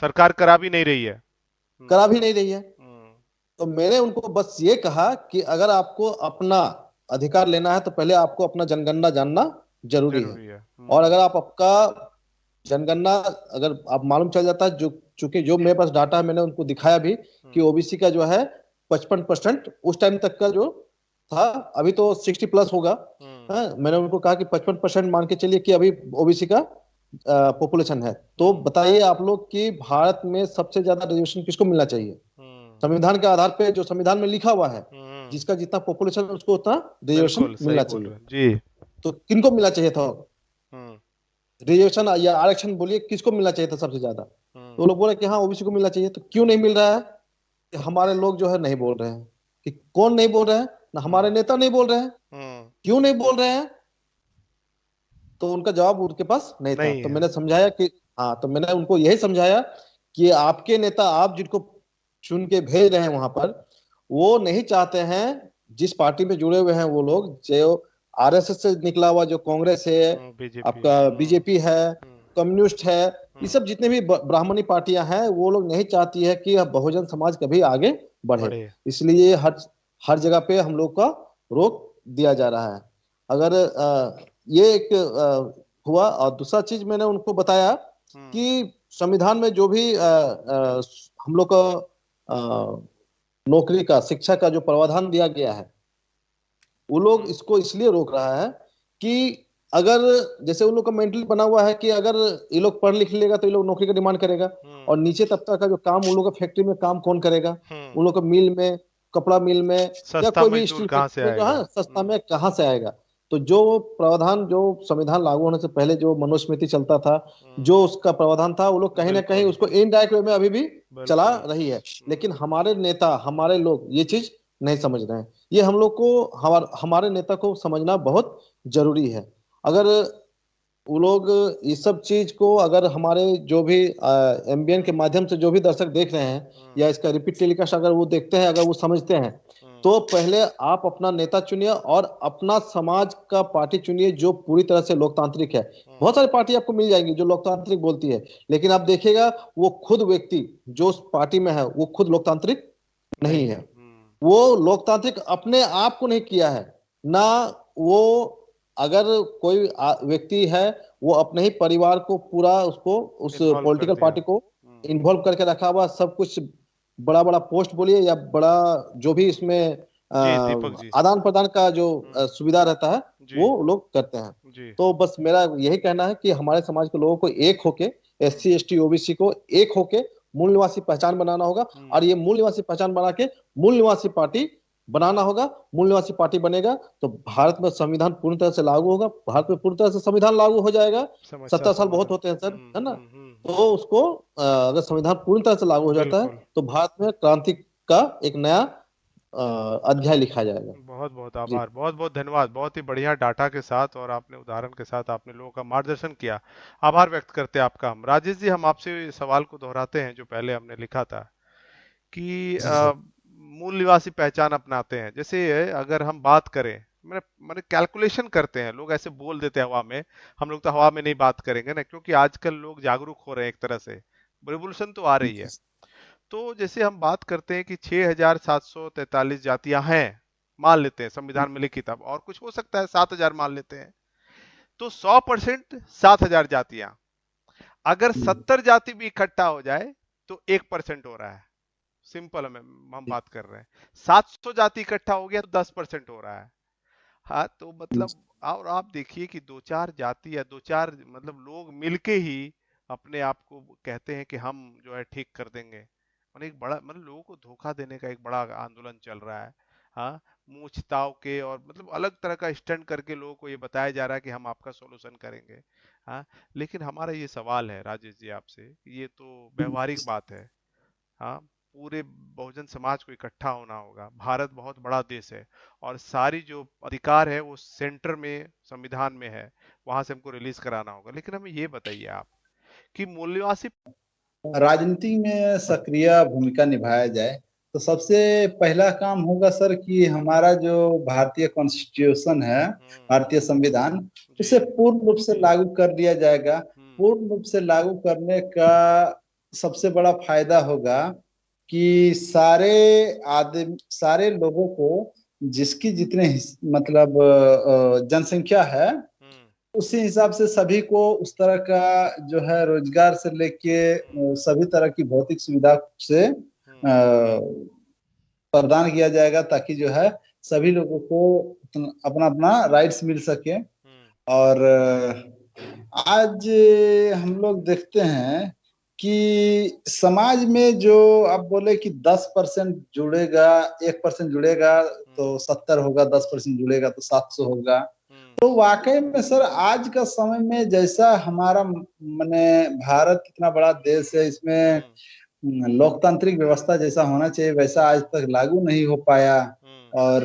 Speaker 1: सरकार करा भी नहीं रही है।
Speaker 2: करा भी नहीं रही है।
Speaker 1: हम्म।
Speaker 2: तो मैंने उनको बस ये कहा कि अगर आपको अपना अधिकार लेना है तो पहले आपको अपना जनगणना जानना जरूरी है।
Speaker 1: जरूरी है।
Speaker 2: और अगर आप आपका जनगणना अगर आप मालूम चल जाता है, जो चूंकि जो मेरे पास डाटा है मैंने उनको दिखाया भी कि
Speaker 1: हम्म
Speaker 2: ओबीसी का जो है 55% उस टाइम तक का जो था, अभी तो 60+ होगा।
Speaker 1: हम्म
Speaker 2: हाँ, मैंने उनको कहा कि 55% मान के चलिए कि अभी ओबीसी का पॉपुलेशन है। तो
Speaker 1: हम्म
Speaker 2: बताइए आप लोग कि भारत में सबसे ज्यादा रिजर्वेशन किसको मिलना चाहिए?
Speaker 1: हम्म
Speaker 2: संविधान के आधार पे जो संविधान में लिखा हुआ है,
Speaker 1: हम्म।
Speaker 2: जिसका जितना पॉपुलेशन है उसको उतना रिजर्वेशन
Speaker 1: बिल्कुल सही
Speaker 2: मिलना
Speaker 1: बोल
Speaker 2: चाहिए।
Speaker 1: रहे हैं जी।
Speaker 2: तो किनको मिलना चाहिए था
Speaker 1: हम्म
Speaker 2: रिजर्वेशन या आरक्षण? बोलिए किसको मिलना चाहिए था सबसे ज्यादा? तो
Speaker 1: हम्म
Speaker 2: वो लोग बोले कि हाँ ओबीसी को मिलना चाहिए। तो क्यों नहीं मिल रहा है? कि हमारे लोग जो है नहीं बोल रहे हैं। कि कौन नहीं बोल रहे हैं? ना हमारे
Speaker 1: हम्म
Speaker 2: नेता नहीं बोल रहे हैं।
Speaker 1: हम्म।
Speaker 2: क्यों नहीं बोल रहे हैं? तो उनका जवाब उनके पास नहीं था।
Speaker 1: नहीं
Speaker 2: तो
Speaker 1: है।
Speaker 2: मैंने समझाया कि हाँ, तो मैंने उनको यही समझाया कि आपके नेता, आप जिनको चुन के भेज रहे हैं वहां पर, वो नहीं चाहते हैं, जिस पार्टी में जुड़े हुए हैं वो लोग, जो आरएसएस से निकला हुआ जो कांग्रेस है,
Speaker 1: बीजेपी।
Speaker 2: आपका बीजेपी है,
Speaker 1: हम्म
Speaker 2: कम्युनिस्ट है, ये
Speaker 1: हम्म।
Speaker 2: सब जितने भी ब्राह्मणी पार्टियां हैं, वो लोग नहीं चाहती है कि बहुजन समाज कभी आगे बढ़े।
Speaker 1: बड़े।
Speaker 2: इसलिए हर हर जगह पे हम लोग का रोक दिया जा रहा है। अगर ये एक हुआ। और दूसरा चीज मैंने उनको बताया
Speaker 1: हम्म
Speaker 2: कि संविधान में जो भी हम लोग का अ, नौकरी का, शिक्षा का जो प्रावधान दिया गया है, वो लोग
Speaker 1: हम्म
Speaker 2: इसको इसलिए रोक रहा है कि अगर जैसे उन लोग का मेंटली बना हुआ है कि अगर ये लोग पढ़ लिख लेगा तो ये लोग नौकरी का डिमांड करेगा।
Speaker 1: हम्म
Speaker 2: और नीचे तबका का जो काम उन लोग का फैक्ट्री में काम कौन करेगा?
Speaker 1: हम्म।
Speaker 2: उन लोग का मिल में, कपड़ा मिल में, या
Speaker 1: सस्ता
Speaker 2: कोई भी
Speaker 1: मजदूर
Speaker 2: स्टील
Speaker 1: कहाँ से
Speaker 2: फैक्ट्री में जो
Speaker 1: आएगा?
Speaker 2: है सस्ता में कहाँ से आएगा? तो जो प्रावधान, जो संविधान लागू होने से पहले जो मनुस्मृति चलता था,
Speaker 1: हम्म।
Speaker 2: जो उसका प्रावधान था, वो लोग कहीं ना कहीं
Speaker 1: बिल्कुल
Speaker 2: उसको इनडायरेक्ट वे में अभी भी चला
Speaker 1: बिल्कुल।
Speaker 2: रही है। लेकिन हमारे नेता, हमारे लोग ये चीज नहीं समझ रहे हैं। ये हम लोग को, हमारे नेता को समझना बहुत जरूरी है। अगर वो लोग इस सब चीज को, अगर हमारे जो भी एमबीएन के
Speaker 1: हम्म
Speaker 2: माध्यम से जो भी दर्शक देख रहे हैं,
Speaker 1: हम्म
Speaker 2: या इसका रिपीट टेलीकास्ट अगर वो देखते हैं, अगर वो समझते हैं,
Speaker 1: हम्म
Speaker 2: तो पहले आप अपना नेता चुनिए और अपना समाज का पार्टी चुनिए जो पूरी तरह से लोकतांत्रिक है। बहुत
Speaker 1: हम्म
Speaker 2: सारी पार्टी आपको मिल जाएंगी जो लोकतांत्रिक बोलती है, लेकिन आप देखिएगा वो खुद व्यक्ति जो उस पार्टी में है वो खुद लोकतांत्रिक
Speaker 1: नहीं
Speaker 2: नहीं
Speaker 1: है।
Speaker 2: है। वो लोकतांत्रिक अपने आप को नहीं किया है ना। वो, अगर कोई व्यक्ति है, वो अपने ही परिवार को पूरा उसको, उस
Speaker 1: इन्वॉल्व कर
Speaker 2: पॉलिटिकल
Speaker 1: दिया।
Speaker 2: पार्टी को इन्वॉल्व करके रखा हुआ सब कुछ। बड़ा बड़ा पोस्ट बोलिए या बड़ा जो भी इसमें
Speaker 1: जी दीपक जी।
Speaker 2: आदान प्रदान का जो
Speaker 1: हम्म।
Speaker 2: सुविधा रहता है,
Speaker 1: जी
Speaker 2: वो लोग करते हैं।
Speaker 1: जी।
Speaker 2: तो बस मेरा यही कहना है कि हमारे समाज के लोगों को एक होके,
Speaker 1: हम्म
Speaker 2: एससी एसटी ओबीसी को एक होके मूल निवासी पहचान बनाना होगा।
Speaker 1: हम्म।
Speaker 2: और ये मूल निवासी पहचान बना के मूल निवासी पार्टी बनाना होगा। मूल निवासी पार्टी बनेगा तो भारत में संविधान पूर्ण तरह से लागू होगा। भारत में पूर्ण तरह से संविधान लागू हो जाएगा।
Speaker 1: समस्या
Speaker 2: 70 साल बहुत
Speaker 1: समाधान।
Speaker 2: होते हैं सर, है ना? तो उसको अगर संविधान पूर्ण तरह से लागू हो जाता है
Speaker 1: बिल्कुल।
Speaker 2: तो भारत में क्रांति का एक नया अध्याय लिखा जाएगा।
Speaker 1: बहुत बहुत
Speaker 2: जी।
Speaker 1: आभार, बहुत बहुत धन्यवाद। बहुत ही बढ़िया डाटा के साथ और आपने उदाहरण के साथ आपने लोगों का मार्गदर्शन किया। आभार व्यक्त करते हैं आपका हम। राजेश जी, हम आपसे इस सवाल को दोहराते हैं जो पहले हमने लिखा था कि
Speaker 2: जी सर।
Speaker 1: मूल निवासी पहचान अपनाते हैं। जैसे अगर हम बात करें, मैंने मैंने कैलकुलेशन करते हैं, लोग ऐसे बोल देते हैं हवा में। हम लोग तो हवा में नहीं बात करेंगे ना, क्योंकि आजकल लोग जागरूक हो रहे हैं एक तरह से। रिवोल्यूशन तो आ रही है। तो जैसे हम बात करते हैं कि 6,743 जातियां हैं, मान लेते हैं संविधान में लिखित, अब और कुछ हो सकता है, 7,000 मान लेते हैं। तो 100% 7,000 जातियां, अगर 70 जाति भी इकट्ठा हो जाए तो 1% हो रहा है। सिंपल हम बात कर रहे हैं। 700 जाति इकट्ठा हो गया तो 10% हो रहा है। हाँ, तो मतलब, और आप देखिए कि दो चार जाति या दो चार मतलब लोग मिलके ही अपने आप को कहते हैं कि हम जो है ठीक कर देंगे। और एक बड़ा मतलब लोगों को धोखा देने का एक बड़ा आंदोलन चल रहा है। हाँ, मूछ ताव के और मतलब अलग तरह का स्टंट करके लोगों को ये बताया जा रहा है कि हम आपका सोल्यूशन करेंगे। हाँ, लेकिन हमारा ये सवाल है राजेश जी आपसे, ये तो व्यवहारिक बात है। हाँ, पूरे बहुजन समाज को इकट्ठा होना होगा। भारत बहुत बड़ा देश है और सारी जो अधिकार है वो सेंटर में संविधान में है, वहां से हमको रिलीज कराना होगा। लेकिन हमें ये बताइए आप कि मूल्यवासी।
Speaker 2: राजनीति में सक्रिय भूमिका निभाया जाए तो सबसे पहला काम होगा सर कि हमारा जो भारतीय कॉन्स्टिट्यूशन है,
Speaker 1: हम्म।
Speaker 2: भारतीय संविधान,
Speaker 1: जी।
Speaker 2: उसे पूर्ण रूप से लागू कर दिया जाएगा।
Speaker 1: हम्म।
Speaker 2: पूर्ण रूप से लागू करने का सबसे बड़ा फायदा होगा कि सारे लोगों को, जिसकी जितने मतलब जनसंख्या है,
Speaker 1: हम्म।
Speaker 2: उसी हिसाब से सभी को उस तरह का जो है रोजगार से लेके
Speaker 1: हम्म।
Speaker 2: सभी तरह की भौतिक सुविधा से
Speaker 1: हम्म।
Speaker 2: प्रदान किया जाएगा, ताकि जो है सभी लोगों को अपना अपना राइट्स मिल सके।
Speaker 1: हम्म।
Speaker 2: और आज हम लोग देखते हैं कि समाज में जो आप बोले कि 10% जुड़ेगा, 1% जुड़ेगा
Speaker 1: हम्म।
Speaker 2: तो 70 होगा, 10% जुड़ेगा तो 700 होगा।
Speaker 1: हम्म।
Speaker 2: तो वाकई में सर आज का समय में जैसा हमारा माने भारत इतना बड़ा देश है, इसमें
Speaker 1: हम्म।
Speaker 2: लोकतांत्रिक व्यवस्था जैसा होना चाहिए वैसा आज तक लागू नहीं हो पाया।
Speaker 1: हम्म।
Speaker 2: और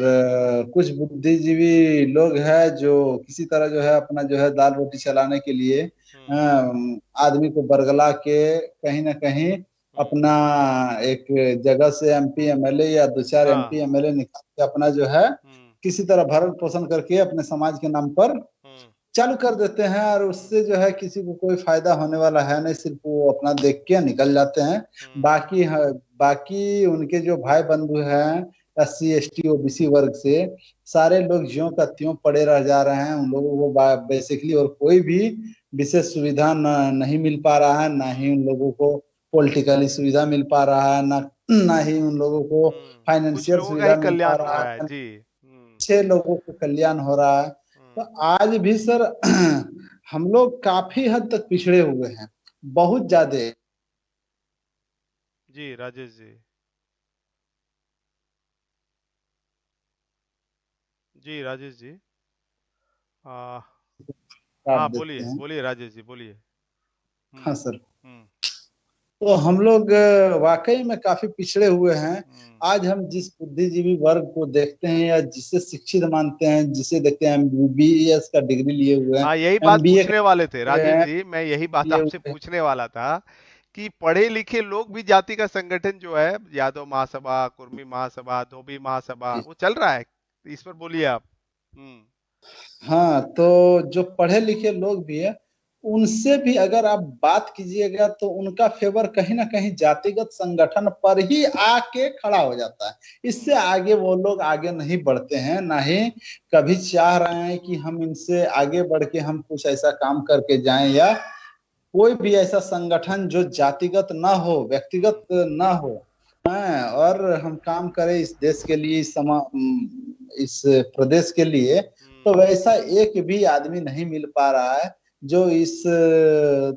Speaker 2: कुछ बुद्धिजीवी लोग हैं जो किसी तरह जो है अपना जो है दाल रोटी चलाने के लिए
Speaker 1: हम्म।
Speaker 2: आदमी को बरगला के कहीं ना कहीं
Speaker 1: हम्म।
Speaker 2: अपना एक जगह से एमपी एमएलए या दो चार
Speaker 1: हाँ।
Speaker 2: एमपी एमएलए निकाल के अपना जो है
Speaker 1: हम्म।
Speaker 2: किसी तरह भरण पोषण करके अपने समाज के नाम पर
Speaker 1: हम्म।
Speaker 2: चालू कर देते हैं। और
Speaker 1: हम्म।
Speaker 2: उससे जो है किसी को कोई फायदा होने वाला है नहीं, सिर्फ वो अपना देख के निकल जाते हैं।
Speaker 1: हम्म।
Speaker 2: बाकी बाकी उनके जो भाई बंधु हैं एससी एसटी ओबीसी वर्ग से, सारे लोग ज्यों का त्यों पड़े रह जा रहे हैं। उन लोगों को बेसिकली और कोई भी विशेष सुविधा नहीं मिल पा रहा है, ना ही
Speaker 1: हम्म।
Speaker 2: उन लोगों को पॉलिटिकली सुविधा मिल पा रहा है, ना ही उन लोगों को
Speaker 1: कुछ
Speaker 2: फाइनेंशियल
Speaker 1: लोगों का ही
Speaker 2: सुविधा मिल पा
Speaker 1: कल्याण हो
Speaker 2: रहा
Speaker 1: रहा है
Speaker 2: है।
Speaker 1: जी।
Speaker 2: अच्छे लोगों को कल्याण हो रहा है। तो
Speaker 1: हम्म।
Speaker 2: आज भी सर हम लोग काफी हद तक पिछड़े हुए हैं, बहुत ज्यादा।
Speaker 1: जी राजेश जी। जी राजेश जी। आ,
Speaker 2: काट
Speaker 1: हाँ
Speaker 2: देते
Speaker 1: बोलिए
Speaker 2: हैं।
Speaker 1: बोलिए राजेश जी बोलिए।
Speaker 2: हाँ
Speaker 1: हम्म।
Speaker 2: सर।
Speaker 1: हम्म।
Speaker 2: तो हम लोग वाकई में काफी पिछड़े हुए हैं।
Speaker 1: हम्म।
Speaker 2: आज हम जिस बुद्धिजीवी वर्ग को देखते हैं या जिसे शिक्षित मानते हैं, जिसे देखते हैं एमबीबीएस का डिग्री लिए हुए हैं,
Speaker 1: हाँ यही बात
Speaker 2: एमबीए
Speaker 1: पूछने
Speaker 2: का
Speaker 1: वाले थे
Speaker 2: लिए
Speaker 1: राजेश
Speaker 2: हैं,
Speaker 1: जी, मैं यही बात
Speaker 2: लिए
Speaker 1: आपसे
Speaker 2: हुए हैं।
Speaker 1: पूछने वाला था कि पढ़े लिखे लोग भी जाति का संगठन जो है, यादव महासभा, कुर्मी महासभा, धोबी महासभा, वो चल रहा है, इस पर बोलिए आप। हम्म।
Speaker 2: हाँ, तो जो पढ़े लिखे लोग भी है, उनसे भी अगर आप बात कीजिएगा तो उनका फेवर कहीं ना कहीं जातिगत संगठन पर ही आके खड़ा हो जाता है। इससे
Speaker 1: हम्म।
Speaker 2: आगे वो लोग आगे नहीं बढ़ते हैं, ना ही कभी चाह रहे हैं कि हम इनसे आगे बढ़ के हम कुछ ऐसा काम करके जाएं, या कोई भी ऐसा संगठन जो जातिगत ना हो,
Speaker 1: हम्म।
Speaker 2: व्यक्तिगत ना हो। हाँ, और हम काम करें इस देश के लिए, इस प्रदेश के लिए। तो
Speaker 1: हम्म।
Speaker 2: वैसा एक भी आदमी नहीं मिल पा रहा है जो इस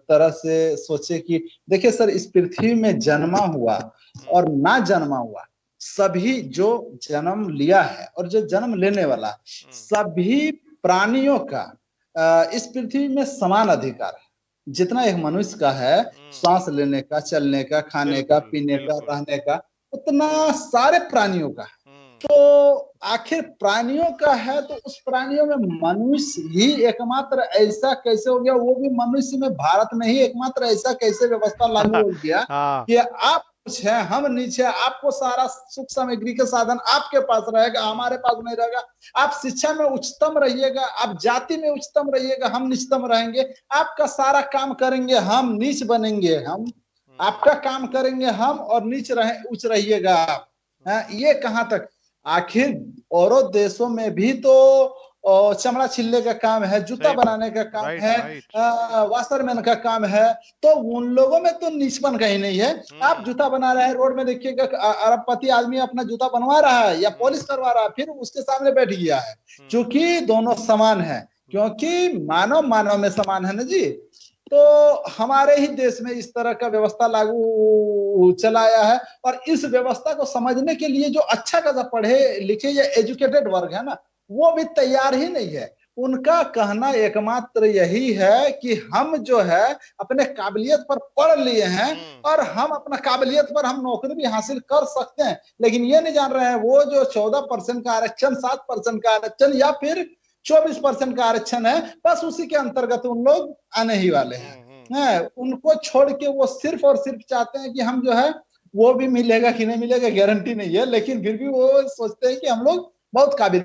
Speaker 2: तरह से सोचे कि देखिए सर, इस पृथ्वी में जन्मा हुआ
Speaker 1: हम्म।
Speaker 2: और ना जन्मा हुआ सभी, जो जन्म लिया है और जो जन्म लेने वाला,
Speaker 1: हम्म।
Speaker 2: सभी प्राणियों का इस पृथ्वी में समान अधिकार है। जितना एक मनुष्य का है,
Speaker 1: हम्म।
Speaker 2: सांस लेने का, चलने का, खाने का,
Speaker 1: बिल्कुल
Speaker 2: पीने का,
Speaker 1: बिल्कुल।
Speaker 2: रहने का, उतना सारे प्राणियों का है।
Speaker 1: हम्म।
Speaker 2: तो आखिर प्राणियों का है तो उस प्राणियों में मनुष्य ही एकमात्र ऐसा कैसे हो गया, वो भी मनुष्य में भारत में ही एकमात्र ऐसा कैसे व्यवस्था लागू हो गया
Speaker 1: हाँ।
Speaker 2: कि आप कुछ है हम नीचे, आपको सारा सुख सामग्री के साधन आपके पास रहेगा, हमारे
Speaker 1: हम्म।
Speaker 2: पास नहीं रहेगा। आप शिक्षा में उच्चतम रहिएगा, आप जाति में उच्चतम रहिएगा, हम नीचतम रहेंगे। आपका सारा काम करेंगे हम, नीच बनेंगे हम।
Speaker 1: हम्म।
Speaker 2: आपका काम करेंगे हम और नीच रहे उच्च रहिएगा आप। ये कहां तक? आखिर औरों देशों में भी तो चमड़ा छिलने का काम है, जूता
Speaker 1: सही बात।
Speaker 2: बनाने का काम
Speaker 1: राइट
Speaker 2: है,
Speaker 1: राइट।
Speaker 2: वाशरमैन का काम है। तो उन लोगों में तो नीचपन कहीं नहीं है। आप
Speaker 1: हम्म।
Speaker 2: जूता बना रहे हैं, रोड में देखिएगा अरबपति आदमी अपना जूता बनवा रहा है या पॉलिश
Speaker 1: हम्म।
Speaker 2: करवा रहा है, फिर उसके सामने बैठ गया है।
Speaker 1: हम्म।
Speaker 2: क्योंकि दोनों समान है,
Speaker 1: हम्म।
Speaker 2: क्योंकि मानव मानव में समान है ना जी। तो हमारे ही देश में इस तरह का व्यवस्था लागू चलाया है। और इस व्यवस्था को समझने के लिए जो अच्छा खासा पढ़े लिखे या एजुकेटेड वर्ग है ना, वो भी तैयार ही नहीं है। उनका कहना एकमात्र यही है कि हम जो है अपने काबिलियत पर पढ़ लिए हैं और हम अपना काबिलियत पर हम नौकरी भी हासिल कर सकते हैं, लेकिन ये नहीं जान रहे हैं वो जो 14% का आरक्षण, 7% का आरक्षण या फिर 24% का आरक्षण है, बस उसी के अंतर्गत उन लोग आने ही वाले हैं। उनको छोड़ के वो सिर्फ और सिर्फ चाहते हैं कि हम जो है वो भी मिलेगा कि नहीं मिलेगा गारंटी नहीं है, लेकिन फिर भी वो सोचते हैं कि हम लोग बहुत काबिल।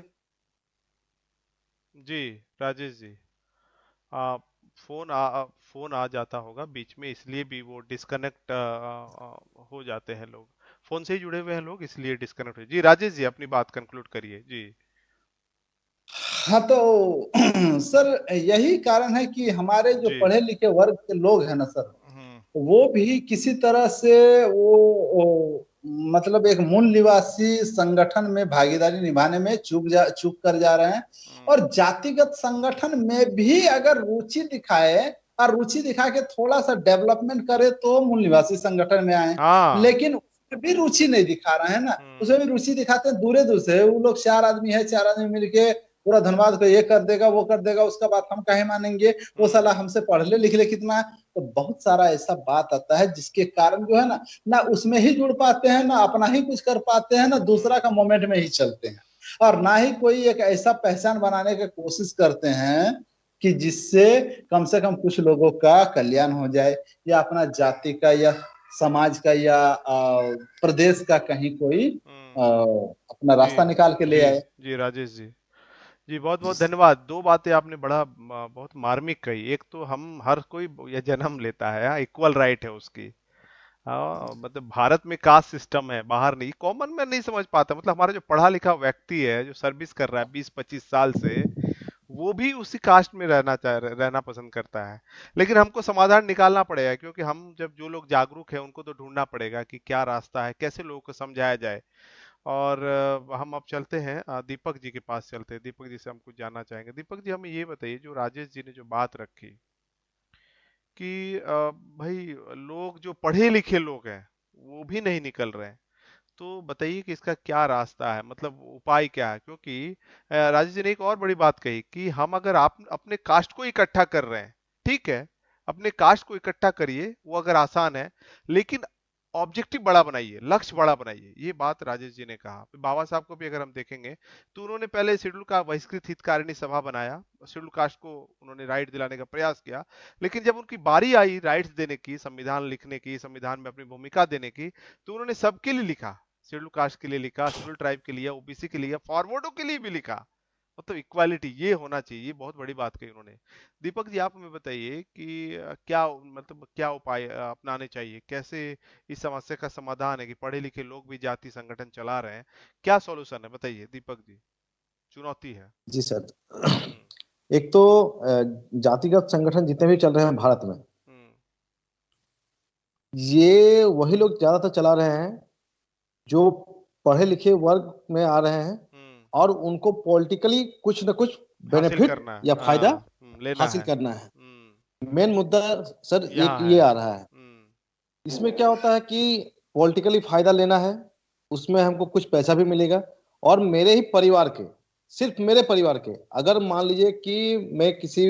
Speaker 1: जी राजेश जी, आ, फोन आ जाता होगा बीच में, इसलिए भी वो डिस्कनेक्ट हो जाते हैं लोग। फोन से ही जुड़े हुए हैं लोग, इसलिए डिस्कनेक्ट हो। जी राजेश जी, अपनी बात कंक्लूड करिए जी।
Speaker 2: हाँ तो सर यही कारण है कि हमारे जो
Speaker 1: जी।
Speaker 2: पढ़े लिखे वर्ग के लोग हैं ना सर,
Speaker 1: हम्म।
Speaker 2: वो भी किसी तरह से वो मतलब एक मूल निवासी संगठन में भागीदारी निभाने में चूक कर जा रहे हैं।
Speaker 1: हम्म।
Speaker 2: और जातिगत संगठन में भी अगर रुचि दिखाए और रुचि दिखा के थोड़ा सा डेवलपमेंट करे तो मूल निवासी संगठन में आए,
Speaker 1: हाँ।
Speaker 2: लेकिन उसमें भी रुचि नहीं दिखा रहे हैं ना।
Speaker 1: हम्म।
Speaker 2: उसमें भी रुचि दिखाते हैं दूरे दूर से, वो लोग चार आदमी है, चार आदमी मिलके पूरा धनबाद को ये कर देगा वो कर देगा, उसका बात हम काहे मानेंगे, वो
Speaker 1: हम्म।
Speaker 2: साला हमसे पढ़ ले लिख ले कितना है। तो बहुत सारा ऐसा बात आता है जिसके कारण जो है ना, ना उसमें ही जुड़ पाते हैं, ना अपना ही कुछ कर पाते हैं, ना दूसरा का मोमेंट में ही चलते हैं, और ना ही कोई एक ऐसा पहचान बनाने की कोशिश करते हैं कि जिससे कम से कम कुछ लोगों का कल्याण हो जाए, या अपना जाति का या समाज का या प्रदेश का कहीं कोई अपना
Speaker 1: जी
Speaker 2: रास्ता निकाल के ले
Speaker 1: जी
Speaker 2: आए।
Speaker 1: जी राजेश जी, जी बहुत बहुत धन्यवाद। दो बातें आपने बहुत मार्मिक कही। एक तो हम हर कोई यह जन्म लेता है, इक्वल राइट है उसकी। हाँ, मतलब भारत में कास्ट सिस्टम है, बाहर नहीं, कॉमन में नहीं समझ पाता। मतलब हमारा जो पढ़ा लिखा व्यक्ति है, जो सर्विस कर रहा है 20-25 साल से, वो भी उसी कास्ट में रहना पसंद करता है। लेकिन हमको समाधान निकालना पड़ेगा, क्योंकि हम जब जो लोग जागरूक हैं उनको तो ढूंढना पड़ेगा कि क्या रास्ता है, कैसे लोगों को समझाया जाए। और हम अब चलते हैं, दीपक जी के पास चलते हैं। दीपक जी से हम कुछ जानना चाहेंगे। दीपक जी, हमें ये बताइए, जो राजेश जी ने जो बात रखी कि भाई लोग जो पढ़े लिखे लोग हैं वो भी नहीं निकल रहे हैं, तो बताइए कि इसका क्या रास्ता है, मतलब उपाय क्या है? क्योंकि राजेश जी ने एक और बड़ी बात कही कि हम अगर आप अपने कास्ट को इकट्ठा कर रहे हैं, ठीक है, अपने कास्ट को इकट्ठा करिए, वो अगर आसान है, लेकिन ऑब्जेक्टिव बड़ा बनाइए, लक्ष्य बड़ा बनाइए। ये बात राजेश जी ने कहा। बाबा साहब को भी अगर हम देखेंगे तो उन्होंने पहले शेड्यूल का बहिष्कृत हितकारिणी सभा बनाया, शेड्यूल कास्ट को उन्होंने राइट दिलाने का प्रयास किया, लेकिन जब उनकी बारी आई राइट्स देने की, संविधान लिखने की, संविधान में अपनी भूमिका देने की, तो उन्होंने सबके लिए लिखा। शेड्यूल कास्ट के लिए लिखा, शेड्यूल ट्राइब के लिए, ओबीसी के लिए, फॉरवर्डों के लिए भी लिखा। मतलब इक्वालिटी ये होना चाहिए, ये बहुत बड़ी बात कही उन्होंने। दीपक जी, आप हमें बताइए कि क्या मतलब क्या उपाय अपनाने चाहिए, कैसे इस समस्या का समाधान है कि पढ़े लिखे लोग भी जाति संगठन चला रहे हैं, क्या सॉल्यूशन है, बताइए दीपक जी। चुनौती है।
Speaker 2: जी सर।
Speaker 1: हम्म।
Speaker 2: एक तो जातिगत संगठन जितने भी चल रहे हैं भारत में,
Speaker 1: हम्म।
Speaker 2: ये वही लोग ज्यादातर चला रहे हैं जो पढ़े लिखे वर्ग में आ रहे हैं,
Speaker 1: हम्म।
Speaker 2: और उनको पॉलिटिकली कुछ न कुछ
Speaker 1: हासिल
Speaker 2: बेनिफिट
Speaker 1: करना है,
Speaker 2: या फायदा
Speaker 1: हाँ, लेना
Speaker 2: हासिल
Speaker 1: है।
Speaker 2: करना है।
Speaker 1: हम्म।
Speaker 2: मेन मुद्दा सर एक
Speaker 1: यहाँ
Speaker 2: ये
Speaker 1: है।
Speaker 2: आ रहा है। इसमें क्या होता है कि पॉलिटिकली फायदा लेना है, उसमें हमको कुछ पैसा भी मिलेगा, और मेरे ही परिवार के, सिर्फ मेरे परिवार के, अगर मान लीजिए कि मैं किसी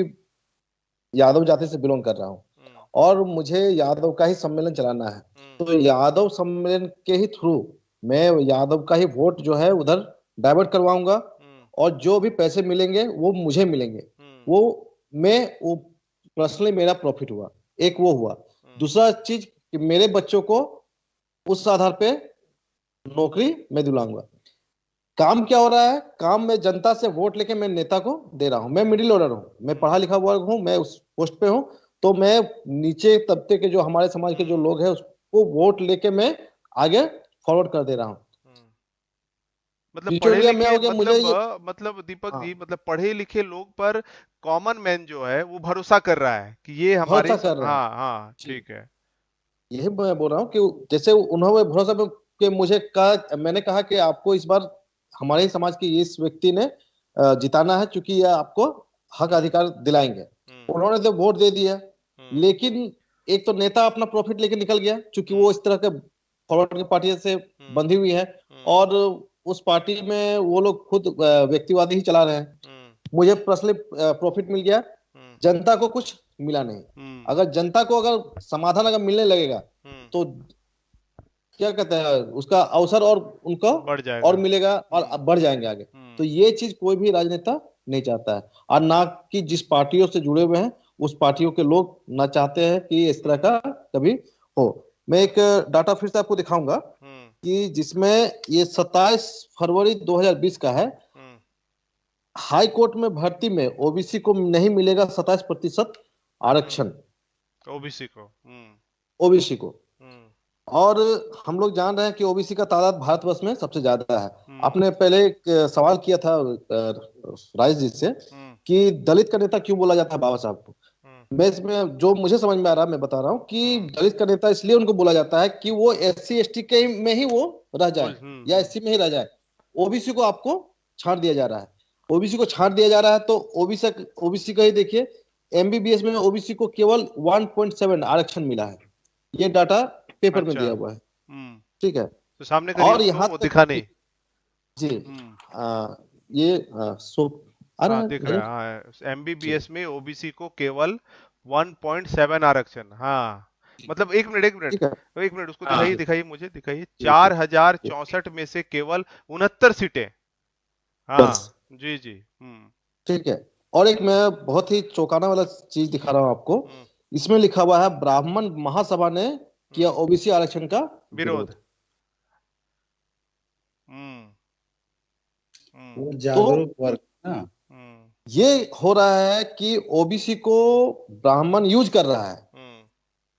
Speaker 2: यादव जाति से बिलोंग कर रहा हूँ
Speaker 1: हम्म।
Speaker 2: और मुझे यादव का ही सम्मेलन चलाना है,
Speaker 1: हम्म।
Speaker 2: तो यादव सम्मेलन के ही थ्रू मैं यादव का ही वोट जो है उधर डाइवर्ट करवाऊंगा,
Speaker 1: हम्म।
Speaker 2: और जो भी पैसे मिलेंगे वो मुझे मिलेंगे।
Speaker 1: हम्म।
Speaker 2: वो मैं वो पर्सनली मेरा प्रॉफिट हुआ, एक वो हुआ।
Speaker 1: हम्म।
Speaker 2: दूसरा चीज कि मेरे बच्चों को उस आधार पे नौकरी मैं दिलाऊंगा। काम क्या हो रहा है, काम में जनता से वोट लेके मैं नेता को दे रहा हूँ। मैं मिडिल ऑर्डर हूँ, मैं पढ़ा लिखा वर्ग हूँ, मैं उस पोस्ट पे हूँ, तो मैं नीचे तबके के जो हमारे समाज के जो
Speaker 1: हम्म।
Speaker 2: लोग हैं उसको वोट लेके मैं आगे फॉरवर्ड कर दे रहा हूँ।
Speaker 1: हम्म। मतलब पढ़े
Speaker 2: बिचौलिया मैं
Speaker 1: लिखे,
Speaker 2: हो गया, मुझे ये।
Speaker 1: मतलब दीपक
Speaker 2: हाँ,
Speaker 1: जी, मतलब पढ़े लिखे लोग पर कॉमन मैन जो है वो भरोसा कर रहा है कि ये
Speaker 2: भरोसा
Speaker 1: हमारी
Speaker 2: कर रहा है।
Speaker 1: हाँ हाँ
Speaker 2: जी,
Speaker 1: ठीक है।
Speaker 2: यही मैं बोल रहा हूँ कि जैसे उन्होंने भरोसा कि मुझे कहा, मैंने कहा कि आपको इस बार हमारे ही समाज के इस व्यक्ति ने जिताना है, क्योंकि ये आपको हक
Speaker 1: हम्म।
Speaker 2: अधिकार दिलाएंगे।
Speaker 1: हम्म।
Speaker 2: उन्होंने तो वोट दे दिया,
Speaker 1: हम्म।
Speaker 2: लेकिन एक तो नेता अपना प्रॉफिट लेके निकल गया, क्योंकि वो
Speaker 1: हम्म।
Speaker 2: इस तरह के फॉरवर्ड की पार्टी से
Speaker 1: हम्म।
Speaker 2: बंधी हुई है,
Speaker 1: हम्म।
Speaker 2: और उस पार्टी में वो लोग खुद व्यक्तिवादी ही चला रहे हैं।
Speaker 1: हम्म।
Speaker 3: मुझे पर्सनली प्रॉफिट मिल गया,
Speaker 1: हम्म
Speaker 3: जनता को कुछ मिला नहीं।
Speaker 1: हम्म
Speaker 3: अगर जनता को अगर समाधान अगर मिलने लगेगा
Speaker 1: हम्म,
Speaker 3: तो क्या कहते हैं, उसका अवसर और उनको
Speaker 1: बढ़
Speaker 3: और
Speaker 1: जाएगा।
Speaker 3: मिलेगा और बढ़ जाएंगे आगे। तो
Speaker 1: हम्म
Speaker 3: ये चीज कोई भी राजनेता नहीं चाहता है, और ना कि जिस पार्टियों से जुड़े हुए हैं उस पार्टियों के लोग ना चाहते हैं कि इस तरह
Speaker 1: हम्म
Speaker 3: का कभी हो। मैं एक डाटा फिर से आपको दिखाऊंगा
Speaker 1: हम्म
Speaker 3: कि जिसमें ये 27 फरवरी 2020 का है।
Speaker 1: हम्म
Speaker 3: हाई कोर्ट में भर्ती में ओबीसी को नहीं मिलेगा 27% आरक्षण,
Speaker 1: ओबीसी को।
Speaker 3: ओबीसी को।
Speaker 1: हम्म
Speaker 3: और हम लोग जान रहे हैं कि ओबीसी का तादाद भारतवर्ष में सबसे ज्यादा है।
Speaker 1: हम्म
Speaker 3: आपने पहले एक सवाल किया था राइस जी से
Speaker 1: हम्म
Speaker 3: कि दलित का नेता क्यों बोला जाता है बाबा साहब को।
Speaker 1: हम्म
Speaker 3: मैं इसमें जो मुझे समझ में आ रहा है मैं बता रहा हूँ कि
Speaker 1: हम्म
Speaker 3: दलित का नेता इसलिए उनको बोला जाता है कि वो एससी एसटी के में ही वो रह जाए, या एससी में ही रह जाए। ओबीसी को आपको छांट दिया जा रहा है, ओबीसी को छांट दिया जा रहा है। तो ओबीसी ओबीसी का ही देखिए, एमबीबीएस में ओबीसी को केवल 1.7 आरक्षण मिला है। ये डाटा पेपर में
Speaker 1: अच्छा।
Speaker 3: दिया हुआ है।
Speaker 1: हम्म
Speaker 3: ठीक है।
Speaker 1: तो सामने करिए
Speaker 3: और
Speaker 1: उसको,
Speaker 3: यहाँ
Speaker 1: वो
Speaker 3: तक
Speaker 1: दिखा
Speaker 3: कि
Speaker 1: नहीं।
Speaker 3: जी
Speaker 1: हम्म
Speaker 3: ये सो आ रहा
Speaker 1: हाँ
Speaker 3: है
Speaker 1: दिख रहा
Speaker 3: नजर।
Speaker 1: है, हाँ
Speaker 3: जी
Speaker 1: एमबीबीएस में ओबीसी को केवल 1.7 आरक्षण। हाँ मतलब एक मिनट एक मिनट,
Speaker 3: ठीक है।
Speaker 1: एक मिनट उसको
Speaker 3: जी
Speaker 1: दिखाइए
Speaker 3: जी
Speaker 1: दिखाइए मुझे दिखाइए,
Speaker 3: जी जी
Speaker 1: 4064 में से केवल 69 सीटें।
Speaker 3: बस।
Speaker 1: हाँ जी जी।
Speaker 3: ठीक है। और एक मैं बहुत ही चौंकाने वाला चीज दिखा रहा हूँ आपको।
Speaker 1: हम्म
Speaker 3: इसमें लिखा हुआ है ब्राह्मण महासभा ने किया
Speaker 1: हम्म
Speaker 3: ओबीसी आरक्षण का
Speaker 1: विरोध।
Speaker 3: विरोध।
Speaker 1: हम्म हम्म
Speaker 2: वो
Speaker 3: तो
Speaker 2: जागरूक वर्ग ना।
Speaker 1: हम्म
Speaker 3: ये हो रहा है कि ओबीसी को ब्राह्मण यूज कर रहा है,
Speaker 1: हम्म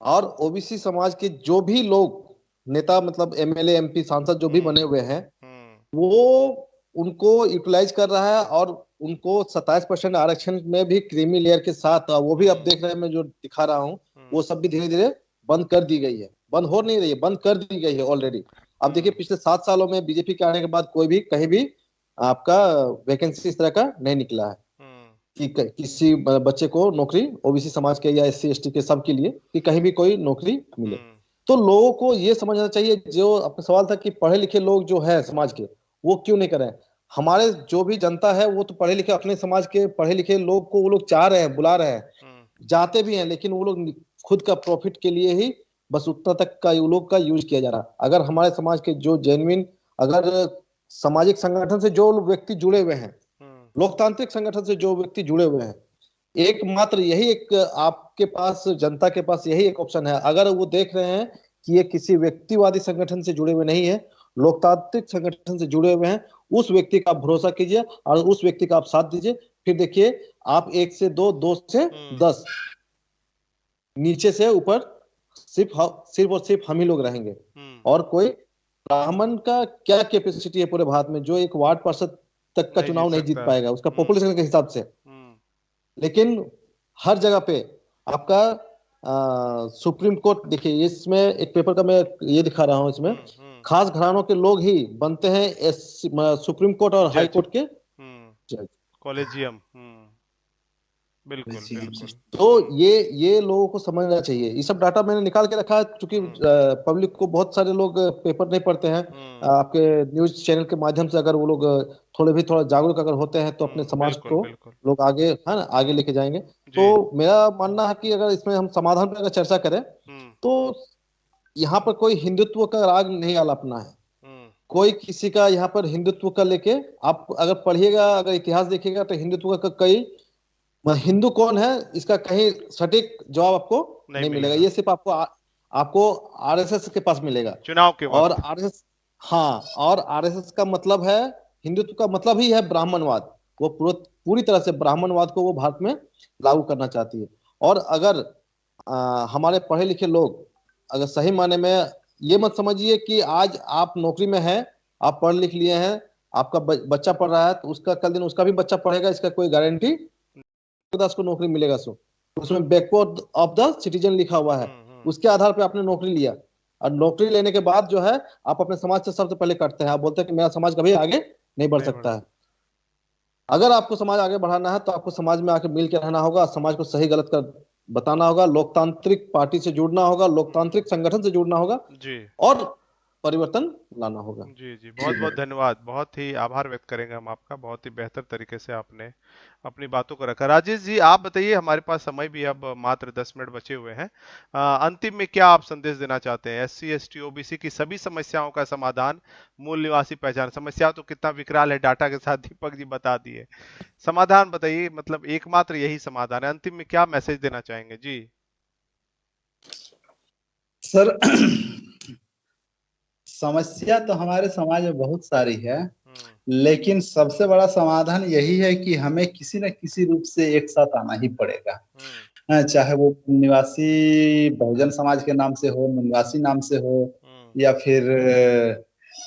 Speaker 3: और ओबीसी समाज के जो भी लोग नेता मतलब एमएलए एमपी सांसद जो भी
Speaker 1: हम्म
Speaker 3: बने हुए हैं
Speaker 1: हम्म
Speaker 3: वो उनको यूटिलाइज कर रहा है, और उनको 27% आरक्षण में भी क्रीमी लेयर के साथ वो भी अब
Speaker 1: हम्म
Speaker 3: देख रहे हैं, मैं जो दिखा रहा हूँ वो
Speaker 1: हम्म
Speaker 3: सब भी धीरे धीरे बंद कर दी गई है। बंद हो नहीं रही है, बंद कर दी गई है ऑलरेडी। अब देखिए
Speaker 1: हम्म
Speaker 3: पिछले 7 सालों में बीजेपी के आने के बाद कोई भी कहीं भी आपका वैकेंसी इस तरह का नहीं निकला है
Speaker 1: हम्म
Speaker 3: कि किसी बच्चे को नौकरी ओबीसी समाज के या एससी एसटी के सब के लिए कि कहीं भी कोई नौकरी मिले।
Speaker 1: हम्म
Speaker 3: तो लोगों को ये समझना चाहिए, जो अपना सवाल था कि पढ़े लिखे लोग जो है समाज के वो क्यों नहीं करें। हमारे जो भी जनता है वो तो पढ़े लिखे, अपने समाज के पढ़े लिखे लोग को वो लोग चाह रहे हैं, बुला रहे हैं,
Speaker 1: हम्म
Speaker 3: जाते भी हैं, लेकिन वो लोग खुद का प्रॉफिट के लिए ही बस उतना तक का वो लोग का यूज किया जा रहा है। अगर हमारे समाज के जो जेन्युइन, अगर सामाजिक संगठन से जो व्यक्ति जुड़े हुए हैं,
Speaker 1: हम्म
Speaker 3: लोकतांत्रिक संगठन से जो व्यक्ति जुड़े हुए हैं, एकमात्र यही एक आपके पास जनता के पास यही एक ऑप्शन है। अगर वो देख रहे हैं कि ये किसी व्यक्तिवादी संगठन से जुड़े हुए नहीं है, लोकतांत्रिक संगठन से जुड़े हुए हैं, उस व्यक्ति का आप भरोसा कीजिए और उस व्यक्ति का आप साथ दीजिए। फिर देखिए आप 1 से 2, 2 से 10, नीचे से ऊपर सिर्फ और सिर्फ हम ही लोग रहेंगे।
Speaker 1: हम्म
Speaker 3: और कोई ब्राह्मण का क्या कैपेसिटी है पूरे भारत में जो एक वार्ड पार्षद तक का
Speaker 1: नहीं जीत
Speaker 3: चुनाव नहीं जीत
Speaker 1: सकता है।
Speaker 3: पाएगा उसका पॉपुलेशन के हिसाब से।
Speaker 1: हम्म
Speaker 3: लेकिन हर जगह पे आपका सुप्रीम कोर्ट देखिए, इसमें एक पेपर का मैं ये दिखा रहा हूँ, इसमें
Speaker 1: हम्म
Speaker 3: खास घरानों के लोग ही बनते हैं सुप्रीम कोर्ट और हाई
Speaker 1: जज।
Speaker 3: कोर्ट के
Speaker 1: हम्म
Speaker 3: जज।
Speaker 1: कॉलेजियम। बिल्कुल
Speaker 2: वैसे
Speaker 1: बिल्कुल।
Speaker 3: तो ये लोगों को समझना चाहिए। ये सब डाटा मैंने निकाल के रखा है क्योंकि
Speaker 1: हम्म
Speaker 3: पब्लिक को बहुत सारे लोग पेपर नहीं पढ़ते हैं। आपके न्यूज चैनल के माध्यम से अगर वो लोग थोड़ा जागरूक अगर होते हैं तो अपने समाज
Speaker 1: बिल्कुल
Speaker 3: को
Speaker 1: बिल्कुल।
Speaker 3: लोग आगे है ना आगे लेके जाएंगे।
Speaker 1: जी।
Speaker 3: तो मेरा मानना है कि अगर इसमें हम समाधान पर अगर चर्चा करें
Speaker 1: हम्म
Speaker 3: तो यहाँ पर कोई हिंदुत्व का राग नहीं आलापना है।
Speaker 1: हम्म
Speaker 3: कोई किसी का यहाँ पर हिंदुत्व का लेके आप अगर पढ़िएगा, अगर इतिहास देखिएगा तो हिंदुत्व का कई हिंदू कौन है इसका कहीं सटीक जवाब आपको
Speaker 1: नहीं
Speaker 3: नहीं मिलेगा।
Speaker 1: मिलेगा।
Speaker 3: ये सिर्फ आपको आरएसएस के पास मिलेगा।
Speaker 1: चुनाव के
Speaker 3: और
Speaker 1: वक्त।
Speaker 3: आरएसएस, हाँ, और आरएसएस का मतलब है, हिंदुत्व का मतलब ही है ब्राह्मणवाद। वो पूरी तरह से ब्राह्मणवाद को वो भारत में लागू करना चाहती है। और अगर हमारे पढ़े लिखे लोग अगर सही मायने में, ये मत समझिए कि आज आप नौकरी में हैं, आप पढ़ लिख लिए हैं, आपका बच्चा पढ़ रहा है तो उसका कल दिन उसका भी बच्चा पढ़ेगा, इसका कोई गारंटी दास को नौकरी मिलेगा। सो उसमें बैकवर्ड ऑफ द सिटीजन लिखा हुआ है, उसके आधार पे आपने नौकरी लिया। और नौकरी लेने के बाद जो है आप अपने समाज से सबसे पहले कटते हैं, आप बोलते हैं कि मेरा समाज कभी आगे नहीं बढ़
Speaker 1: नहीं
Speaker 3: सकता
Speaker 1: बढ़ा।
Speaker 3: है। अगर आपको समाज आगे बढ़ाना है तो आपको समाज में आके मिल के रहना होगा, समाज को सही गलत कर बताना होगा, लोकतांत्रिक पार्टी से जुड़ना होगा, लोकतांत्रिक संगठन से जुड़ना होगा।
Speaker 1: जी।
Speaker 3: और परिवर्तन लाना होगा।
Speaker 1: जी जी, बहुत बहुत धन्यवाद, बहुत ही आभार व्यक्त करेंगे हम आपका, बहुत ही बेहतर तरीके से आपने अपनी बातों को रखा। राजेश जी, आप बताइए, हमारे पास समय भी अब मात्र 10 मिनट बचे हुए हैं। अंतिम में क्या आप संदेश देना चाहते हैं? एससी एसटी ओबीसी की सभी समस्याओं का समाधान, मूल निवासी पहचान। समस्या तो कितना विकराल है, डाटा के साथ दीपक जी बता दिए। समाधान बताइए, मतलब एकमात्र यही समाधान है। अंतिम में क्या मैसेज देना चाहेंगे जी?
Speaker 2: सर, समस्या तो हमारे समाज में बहुत सारी है,
Speaker 1: हम्म।
Speaker 2: लेकिन सबसे बड़ा समाधान यही है कि हमें किसी न किसी रूप से एक साथ आना ही पड़ेगा।
Speaker 1: हम्म।
Speaker 2: चाहे वो निवासी बहुजन समाज के नाम से हो, निवासी नाम से हो,
Speaker 1: हम्म।
Speaker 2: या फिर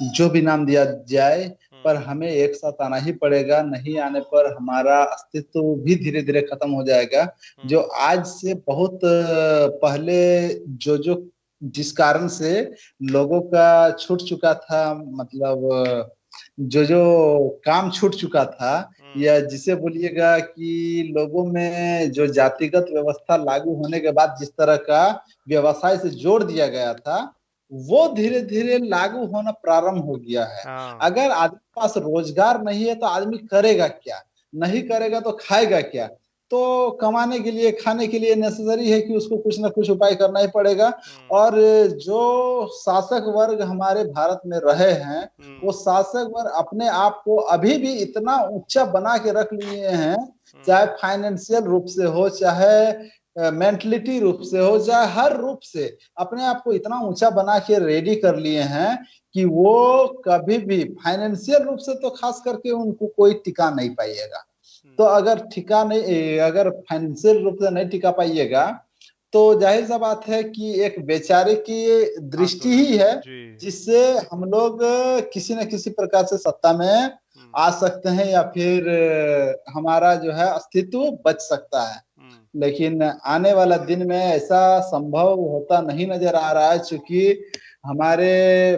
Speaker 2: जो भी नाम दिया जाए, पर
Speaker 1: हम्म।
Speaker 2: हमें एक साथ आना ही पड़ेगा। नहीं आने पर हमारा अस्तित्व भी धीरे धीरे खत्म हो जाएगा। जो
Speaker 1: हम्म।
Speaker 2: आज से बहुत पहले जो जो जिस कारण से लोगों का छूट चुका था, मतलब जो जो काम छूट चुका था,
Speaker 1: हम्म।
Speaker 2: या जिसे बोलिएगा कि लोगों में जो जातिगत व्यवस्था लागू होने के बाद जिस तरह का व्यवसाय से जोड़ दिया गया था, वो धीरे धीरे लागू होना प्रारंभ हो गया है।
Speaker 1: हाँ।
Speaker 2: अगर आदमी के पास रोजगार नहीं है तो आदमी करेगा क्या? नहीं करेगा तो खाएगा क्या? तो कमाने के लिए, खाने के लिए नेसेसरी है कि उसको कुछ ना कुछ उपाय करना ही पड़ेगा।
Speaker 1: हम्म।
Speaker 2: और जो शासक वर्ग हमारे भारत में रहे हैं, वो
Speaker 1: हम्म।
Speaker 2: शासक वर्ग अपने आप को अभी भी इतना ऊंचा बना के रख लिए हैं, चाहे
Speaker 1: हम्म।
Speaker 2: फाइनेंशियल रूप से हो, चाहे मेंटलिटी रूप से हो, चाहे हर रूप से अपने आप को इतना ऊंचा बना के रेडी कर लिए हैं कि वो कभी भी फाइनेंशियल रूप से तो खास करके उनको कोई टिका नहीं पाइएगा। तो
Speaker 1: हम्म।
Speaker 2: अगर फाइनेंशियल रूप से नहीं टिका पाइएगा, तो जाहिर सा बात है कि एक बेचारे की दृष्टि
Speaker 1: आंदोलन।
Speaker 2: ही है
Speaker 1: जी।
Speaker 2: जिससे हम लोग किसी न किसी प्रकार से सत्ता में
Speaker 1: हम्म।
Speaker 2: आ सकते हैं, या फिर हमारा जो है अस्तित्व बच सकता है।
Speaker 1: हम्म।
Speaker 2: लेकिन आने वाला दिन में ऐसा संभव होता नहीं नजर आ रहा है, क्योंकि हमारे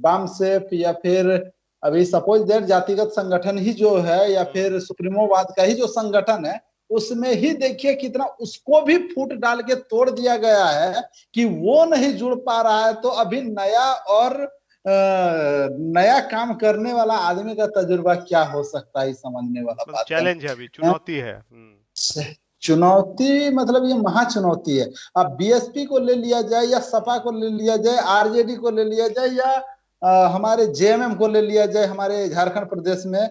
Speaker 2: वाम सेफ या फिर अभी सपोज दैट जातिगत संगठन ही जो है, या
Speaker 1: हम्म।
Speaker 2: फिर सुप्रीमोवाद का ही जो संगठन है, उसमें ही देखिए कितना उसको भी फूट डाल के तोड़ दिया गया है कि वो नहीं जुड़ पा रहा है। तो अभी नया और नया काम करने वाला आदमी का तजुर्बा क्या हो सकता है, समझने वाला
Speaker 1: मतलब
Speaker 2: बात
Speaker 1: चैलेंज है, अभी
Speaker 2: है।
Speaker 1: चुनौती है। हम्म।
Speaker 2: चुनौती मतलब ये महाचुनौती है। अब बीएसपी को ले लिया जाए, या सपा
Speaker 1: हम्म।
Speaker 2: को ले लिया जाए, आरजेडी को ले लिया जाए, या हमारे जेएमएम को ले लिया जाए हमारे झारखंड प्रदेश में,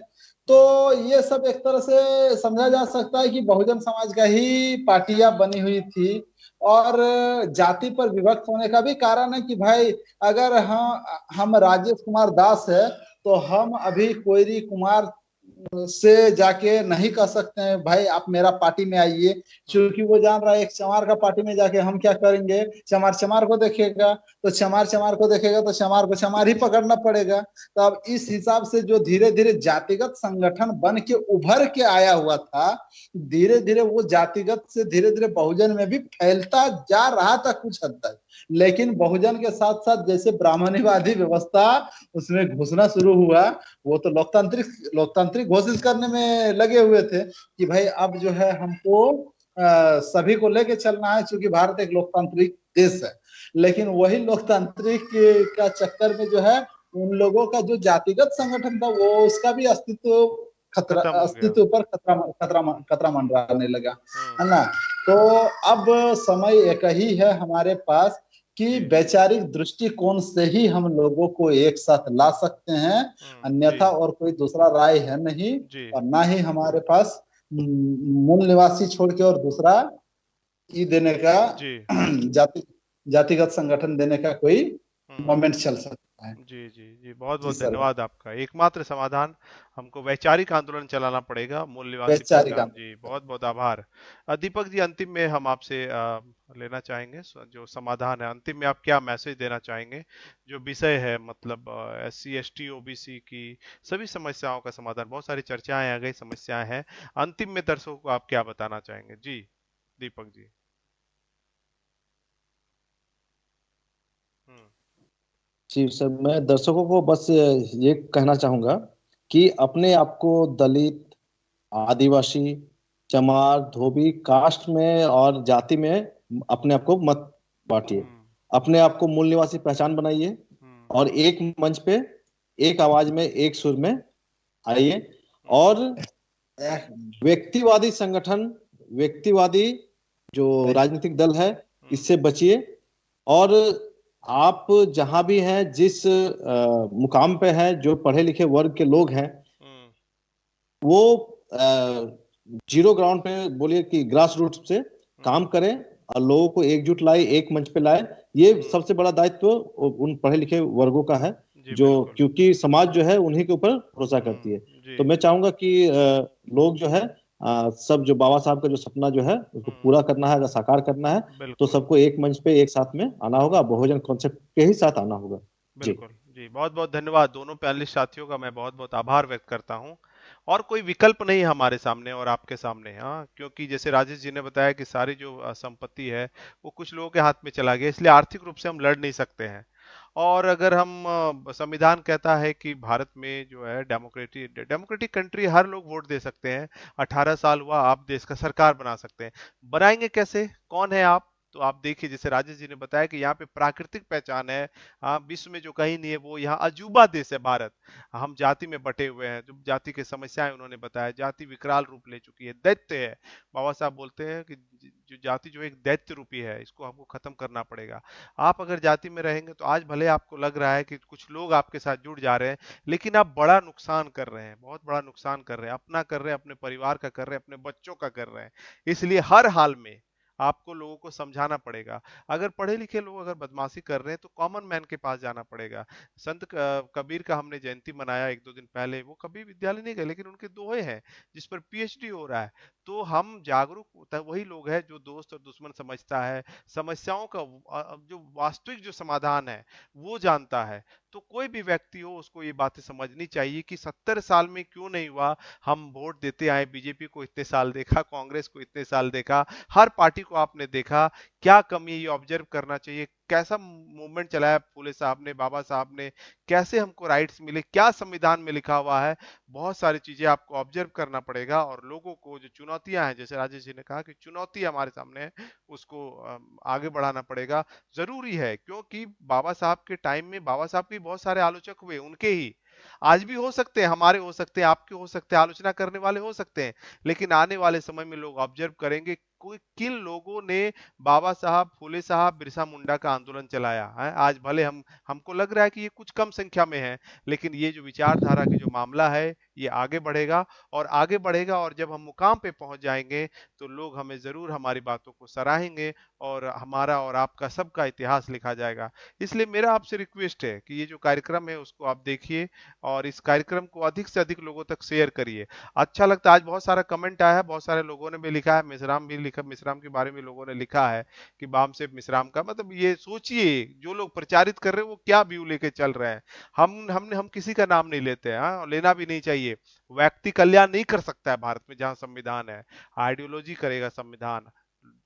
Speaker 2: तो
Speaker 1: हम्म।
Speaker 2: ये सब एक तरह से समझा जा सकता है कि बहुजन समाज का ही पार्टियां बनी हुई थी। और जाति पर विभक्त होने का भी कारण है कि भाई, अगर हम राजेश कुमार दास है, तो हम अभी कोयरी कुमार से जाके नहीं कह सकते हैं भाई आप मेरा पार्टी में आइए,
Speaker 1: हम्म।
Speaker 2: क्योंकि वो जान रहा है एक चमार का पार्टी में जाके हम क्या करेंगे। चमार चमार को देखेगा, तो चमार चमार को देखेगा, तो चमार को चमार ही पकड़ना पड़ेगा। तो अब इस हिसाब से जो धीरे धीरे जातिगत संगठन बन के उभर के आया हुआ था, धीरे धीरे वो जातिगत से धीरे धीरे बहुजन में भी फैलता जा रहा था कुछ हद तक। लेकिन बहुजन के साथ साथ जैसे ब्राह्मणीवादी व्यवस्था उसमें घुसना शुरू हुआ, वो तो लोकतांत्रिक लोकतांत्रिक घोषित करने में लगे हुए थे कि भाई अब जो है हमको सभी को लेके चलना है, क्योंकि भारत एक लोकतांत्रिक देश है। लेकिन वही लोकतांत्रिक का चक्कर में जो है, उन लोगों का जो जातिगत संगठन था वो उसका भी
Speaker 1: खत्म हो गया।
Speaker 2: अस्तित्व पर खतरा मंडराने लगा,
Speaker 1: हम्म।
Speaker 2: है ना। तो अब समय एक ही है हमारे पास कि
Speaker 1: जी।
Speaker 2: वैचारिक दृष्टिकोण से ही हम लोगों को एक साथ ला सकते हैं,
Speaker 1: जी।
Speaker 2: अन्यथा और कोई दूसरा राय है नहीं।
Speaker 1: जी।
Speaker 2: और ना ही हमारे पास मूल निवासी छोड़ के और दूसरा ई देने का
Speaker 1: जी।
Speaker 2: जाति जातिगत संगठन देने का कोई
Speaker 1: हम्म।
Speaker 2: मोमेंट चल सकता है।
Speaker 1: जी जी जी, बहुत
Speaker 2: जी
Speaker 1: बहुत
Speaker 2: सर,
Speaker 1: धन्यवाद आपका। एकमात्र समाधान, हमको वैचारिक आंदोलन चलाना पड़ेगा, मूल निवासी
Speaker 2: वैचारिक
Speaker 1: पहचान।
Speaker 2: आंदोलन।
Speaker 1: जी, बहुत बहुत आभार। दीपक जी, अंतिम में हम आपसे लेना चाहेंगे जो समाधान है, अंतिम में आप क्या मैसेज देना चाहेंगे? जो विषय है, मतलब एससी एसटी ओबीसी की सभी समस्याओं का समाधान, बहुत सारी चर्चाएं आ गई, समस्याएं हैं, अंतिम में दर्शकों को आप क्या बताना चाहेंगे जी? दीपक जी। हम्म।
Speaker 3: जी सर, मैं दर्शकों को बस ये कहना चाहूंगा कि अपने आप को दलित, आदिवासी, चमार, धोबी कास्ट में और जाति में अपने आप को मत बांटिए।
Speaker 1: हम्म।
Speaker 3: अपने आप को मूल निवासी पहचान बनाइए,
Speaker 1: हम्म।
Speaker 3: और एक मंच पे एक आवाज में एक सुर में आइए। और व्यक्तिवादी संगठन, व्यक्तिवादी जो राजनीतिक दल है, इससे बचिए। और आप जहां भी हैं, जिस मुकाम पे हैं, जो पढ़े लिखे वर्ग के लोग हैं, वो जीरो ग्राउंड पे बोलिए कि ग्रास रूट से काम करें और लोगों को एकजुट लाए, एक मंच पे लाए। ये सबसे बड़ा दायित्व उन पढ़े लिखे वर्गों का है,
Speaker 1: जी
Speaker 3: जो
Speaker 1: बिल्कुल।
Speaker 3: क्योंकि समाज जो है उन्हीं के ऊपर भरोसा करती है।
Speaker 1: जी।
Speaker 3: तो मैं चाहूंगा कि लोग जो है सब जो बाबा साहब का जो सपना जो है उसको पूरा करना है, अगर साकार करना है तो
Speaker 1: बिल्कुल
Speaker 3: सबको एक मंच पे एक साथ में आना होगा, बहुजन कॉन्सेप्ट के ही साथ आना होगा। जी।
Speaker 1: बिल्कुल। जी बहुत बहुत धन्यवाद दोनों पैनलिस्ट साथियों का, मैं बहुत बहुत आभार व्यक्त करता हूं। और कोई विकल्प नहीं है हमारे सामने और आपके सामने, हाँ, क्योंकि जैसे राजेश जी ने बताया कि सारी जो संपत्ति है वो कुछ लोगों के हाथ में चला गया, इसलिए आर्थिक रूप से हम लड़ नहीं सकते हैं। और अगर हम संविधान कहता है कि भारत में जो है डेमोक्रेटिक डेमोक्रेटिक कंट्री, हर लोग वोट दे सकते हैं। 18 साल हुआ, आप देश का सरकार बना सकते हैं। बनाएंगे कैसे, कौन है आप? तो आप देखिए, जैसे राजेश जी ने बताया कि यहाँ पे प्राकृतिक पहचान है, हाँ, विश्व में जो कहीं नहीं है, वो यहाँ अजूबा देश है भारत। हम जाति में बटे हुए हैं, जो जाति की समस्याएं उन्होंने बताया, जाति विकराल रूप ले चुकी है, दैत्य है। बाबा साहब बोलते हैं कि जो जाति जो एक दैत्य रूपी है, इसको हमको खत्म करना पड़ेगा। आप अगर जाति में रहेंगे तो आज भले आपको लग रहा है कि कुछ लोग आपके साथ जुड़ जा रहे हैं, लेकिन आप बड़ा नुकसान कर रहे हैं, बहुत बड़ा नुकसान कर रहे हैं, अपना कर रहे हैं, अपने परिवार का कर रहे हैं, अपने बच्चों का कर रहे हैं। इसलिए हर हाल में आपको लोगों को समझाना पड़ेगा। अगर पढ़े लिखे लोग अगर बदमाशी कर रहे हैं तो कॉमन मैन के पास जाना पड़ेगा। संत कबीर का हमने जयंती मनाया एक दो दिन पहले, वो कभी विद्यालय नहीं गए, लेकिन उनके दोहे हैं जिस पर पीएचडी हो रहा है। तो हम जागरूक होता है, वही लोग हैं जो दोस्त और दुश्मन समझता है, समस्याओं का जो वास्तविक जो समाधान है वो जानता है। तो कोई भी व्यक्ति हो, उसको ये बातें समझनी चाहिए कि 70 साल में क्यों नहीं हुआ। हम वोट देते आए, बीजेपी को इतने साल देखा, कांग्रेस को इतने साल देखा, हर पार्टी को आपने देखा, क्या कमी है ये ऑब्जर्व करना चाहिए। कैसा मूवमेंट चलाया फूले साहब ने, बाबा साहब ने, कैसे हमको राइट्स मिले, क्या संविधान में लिखा हुआ है, बहुत सारी चीजें आपको ऑब्जर्व करना पड़ेगा। और लोगों को जो चुनौतियां हैं, जैसे राजेश जी ने कहा कि चुनौती हमारे सामने है, उसको आगे बढ़ाना पड़ेगा। जरूरी है, क्योंकि बाबा साहब के टाइम में बाबा साहब के बहुत सारे आलोचक हुए, उनके ही आज भी हो सकते हैं, हमारे हो सकते हैं, आपके हो सकते हैं, आलोचना करने वाले हो सकते हैं। लेकिन आने वाले समय में लोग ऑब्जर्व करेंगे कोई किन लोगों ने बाबा साहब, फूले साहब, बिरसा मुंडा का आंदोलन चलाया है। आज भले हमको लग रहा है कि ये कुछ कम संख्या में है, लेकिन ये जो विचारधारा की जो मामला है ये आगे बढ़ेगा और आगे बढ़ेगा। और जब हम मुकाम पे पहुंच जाएंगे तो लोग हमें जरूर हमारी बातों को सराहेंगे और हमारा और आपका सबका इतिहास लिखा जाएगा। इसलिए मेरा आपसे रिक्वेस्ट है कि ये जो कार्यक्रम है उसको आप देखिए और इस कार्यक्रम को अधिक से अधिक लोगों तक शेयर करिए। अच्छा लगता है, आज बहुत सारा कमेंट आया है, बहुत सारे लोगों ने भी लिखा है, मिश्राम भी लिखा, मिश्राम के बारे में लोगों ने लिखा है कि बाम से मिश्राम का मतलब, ये सोचिए जो लोग प्रचारित कर रहे हैं वो क्या व्यू लेके चल रहे हैं। हम किसी का नाम नहीं लेते हैं, हाँ, लेना भी नहीं चाहिए। व्यक्ति कल्याण नहीं कर सकता है भारत में, जहां संविधान है। आइडियोलॉजी करेगा संविधान,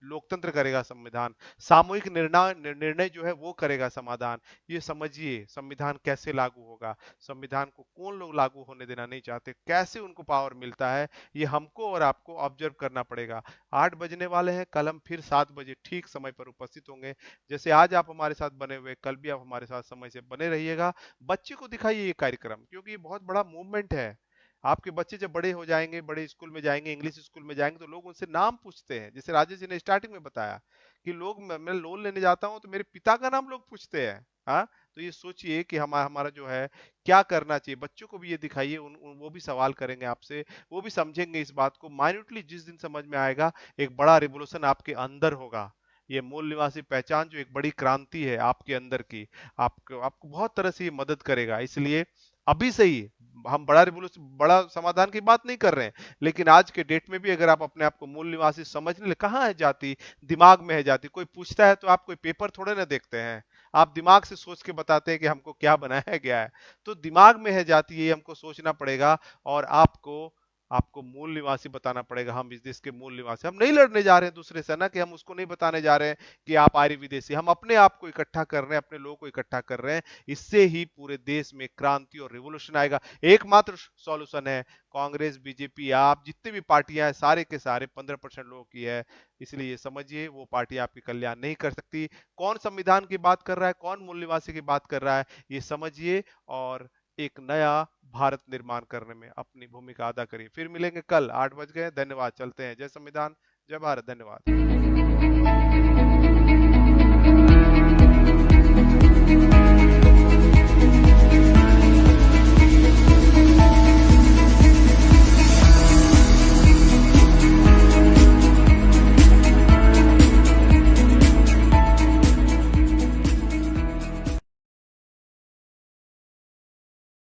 Speaker 1: लोकतंत्र करेगा संविधान, सामूहिक निर्णय निर्णय जो है वो करेगा समाधान। ये समझिए संविधान कैसे लागू होगा, संविधान को कौन लोग लागू होने देना नहीं चाहते, कैसे उनको पावर मिलता है, ये हमको और आपको ऑब्जर्व करना पड़ेगा। 8 बजने वाले हैं, कल हम फिर 7 बजे ठीक समय पर उपस्थित होंगे। जैसे आज आप हमारे साथ बने हुए, कल भी आप हमारे साथ समय से बने रहिएगा। बच्चे को दिखाइए ये कार्यक्रम, क्योंकि ये बहुत बड़ा मूवमेंट है। आपके बच्चे जब बड़े हो जाएंगे, बड़े स्कूल में जाएंगे, इंग्लिश स्कूल में जाएंगे, तो लोग उनसे नाम पूछते हैं। जैसे राजेश जी ने स्टार्टिंग में बताया कि लोग, मैं लोन लेने जाता हूं तो मेरे पिता का नाम लोग पूछते हैं। हाँ, तो ये सोचिए कि हमारा जो है क्या करना चाहिए। बच्चों को भी ये दिखाइए, वो भी सवाल करेंगे आपसे, वो भी समझेंगे इस बात को माइन्यूटली। जिस दिन समझ में आएगा, एक बड़ा रिवोल्यूशन आपके अंदर होगा। ये मूल निवासी पहचान जो एक बड़ी क्रांति है आपके अंदर की, आपको आपको बहुत तरह से ये मदद करेगा। इसलिए अभी से ही हम बड़ा रिवोल्यूशन, बड़ा समाधान की बात नहीं कर रहे हैं, लेकिन आज के डेट में भी अगर आप अपने आप को मूल निवासी समझने, कहाँ है जाति, दिमाग में है जाति। कोई पूछता है तो आप कोई पेपर थोड़े ना देखते हैं, आप दिमाग से सोच के बताते हैं कि हमको क्या बनाया गया है। तो दिमाग में है जाति, ये हमको सोचना पड़ेगा। और आपको आपको मूल निवासी बताना पड़ेगा, हम इस देश के मूल निवासी। हम नहीं लड़ने जा रहे हैं दूसरे से ना, कि हम उसको नहीं बताने जा रहे हैं कि आप आर्य विदेशी। हम अपने आप को इकट्ठा कर रहे हैं, अपने लोगों को इकट्ठा कर रहे हैं। इससे ही पूरे देश में क्रांति और रिवोल्यूशन आएगा। एकमात्र सॉल्यूशन है कांग्रेस, बीजेपी, आप जितने भी पार्टियां हैं सारे के सारे 15% लोगों की है। इसलिए ये समझिए वो पार्टी आपकी कल्याण नहीं कर सकती। कौन संविधान की बात कर रहा है, कौन मूल निवासी की बात कर रहा है, ये समझिए और एक नया भारत निर्माण करने में अपनी भूमिका अदा करिए। फिर मिलेंगे कल 8 बज गए। धन्यवाद। चलते हैं। जय संविधान, जय भारत। धन्यवाद।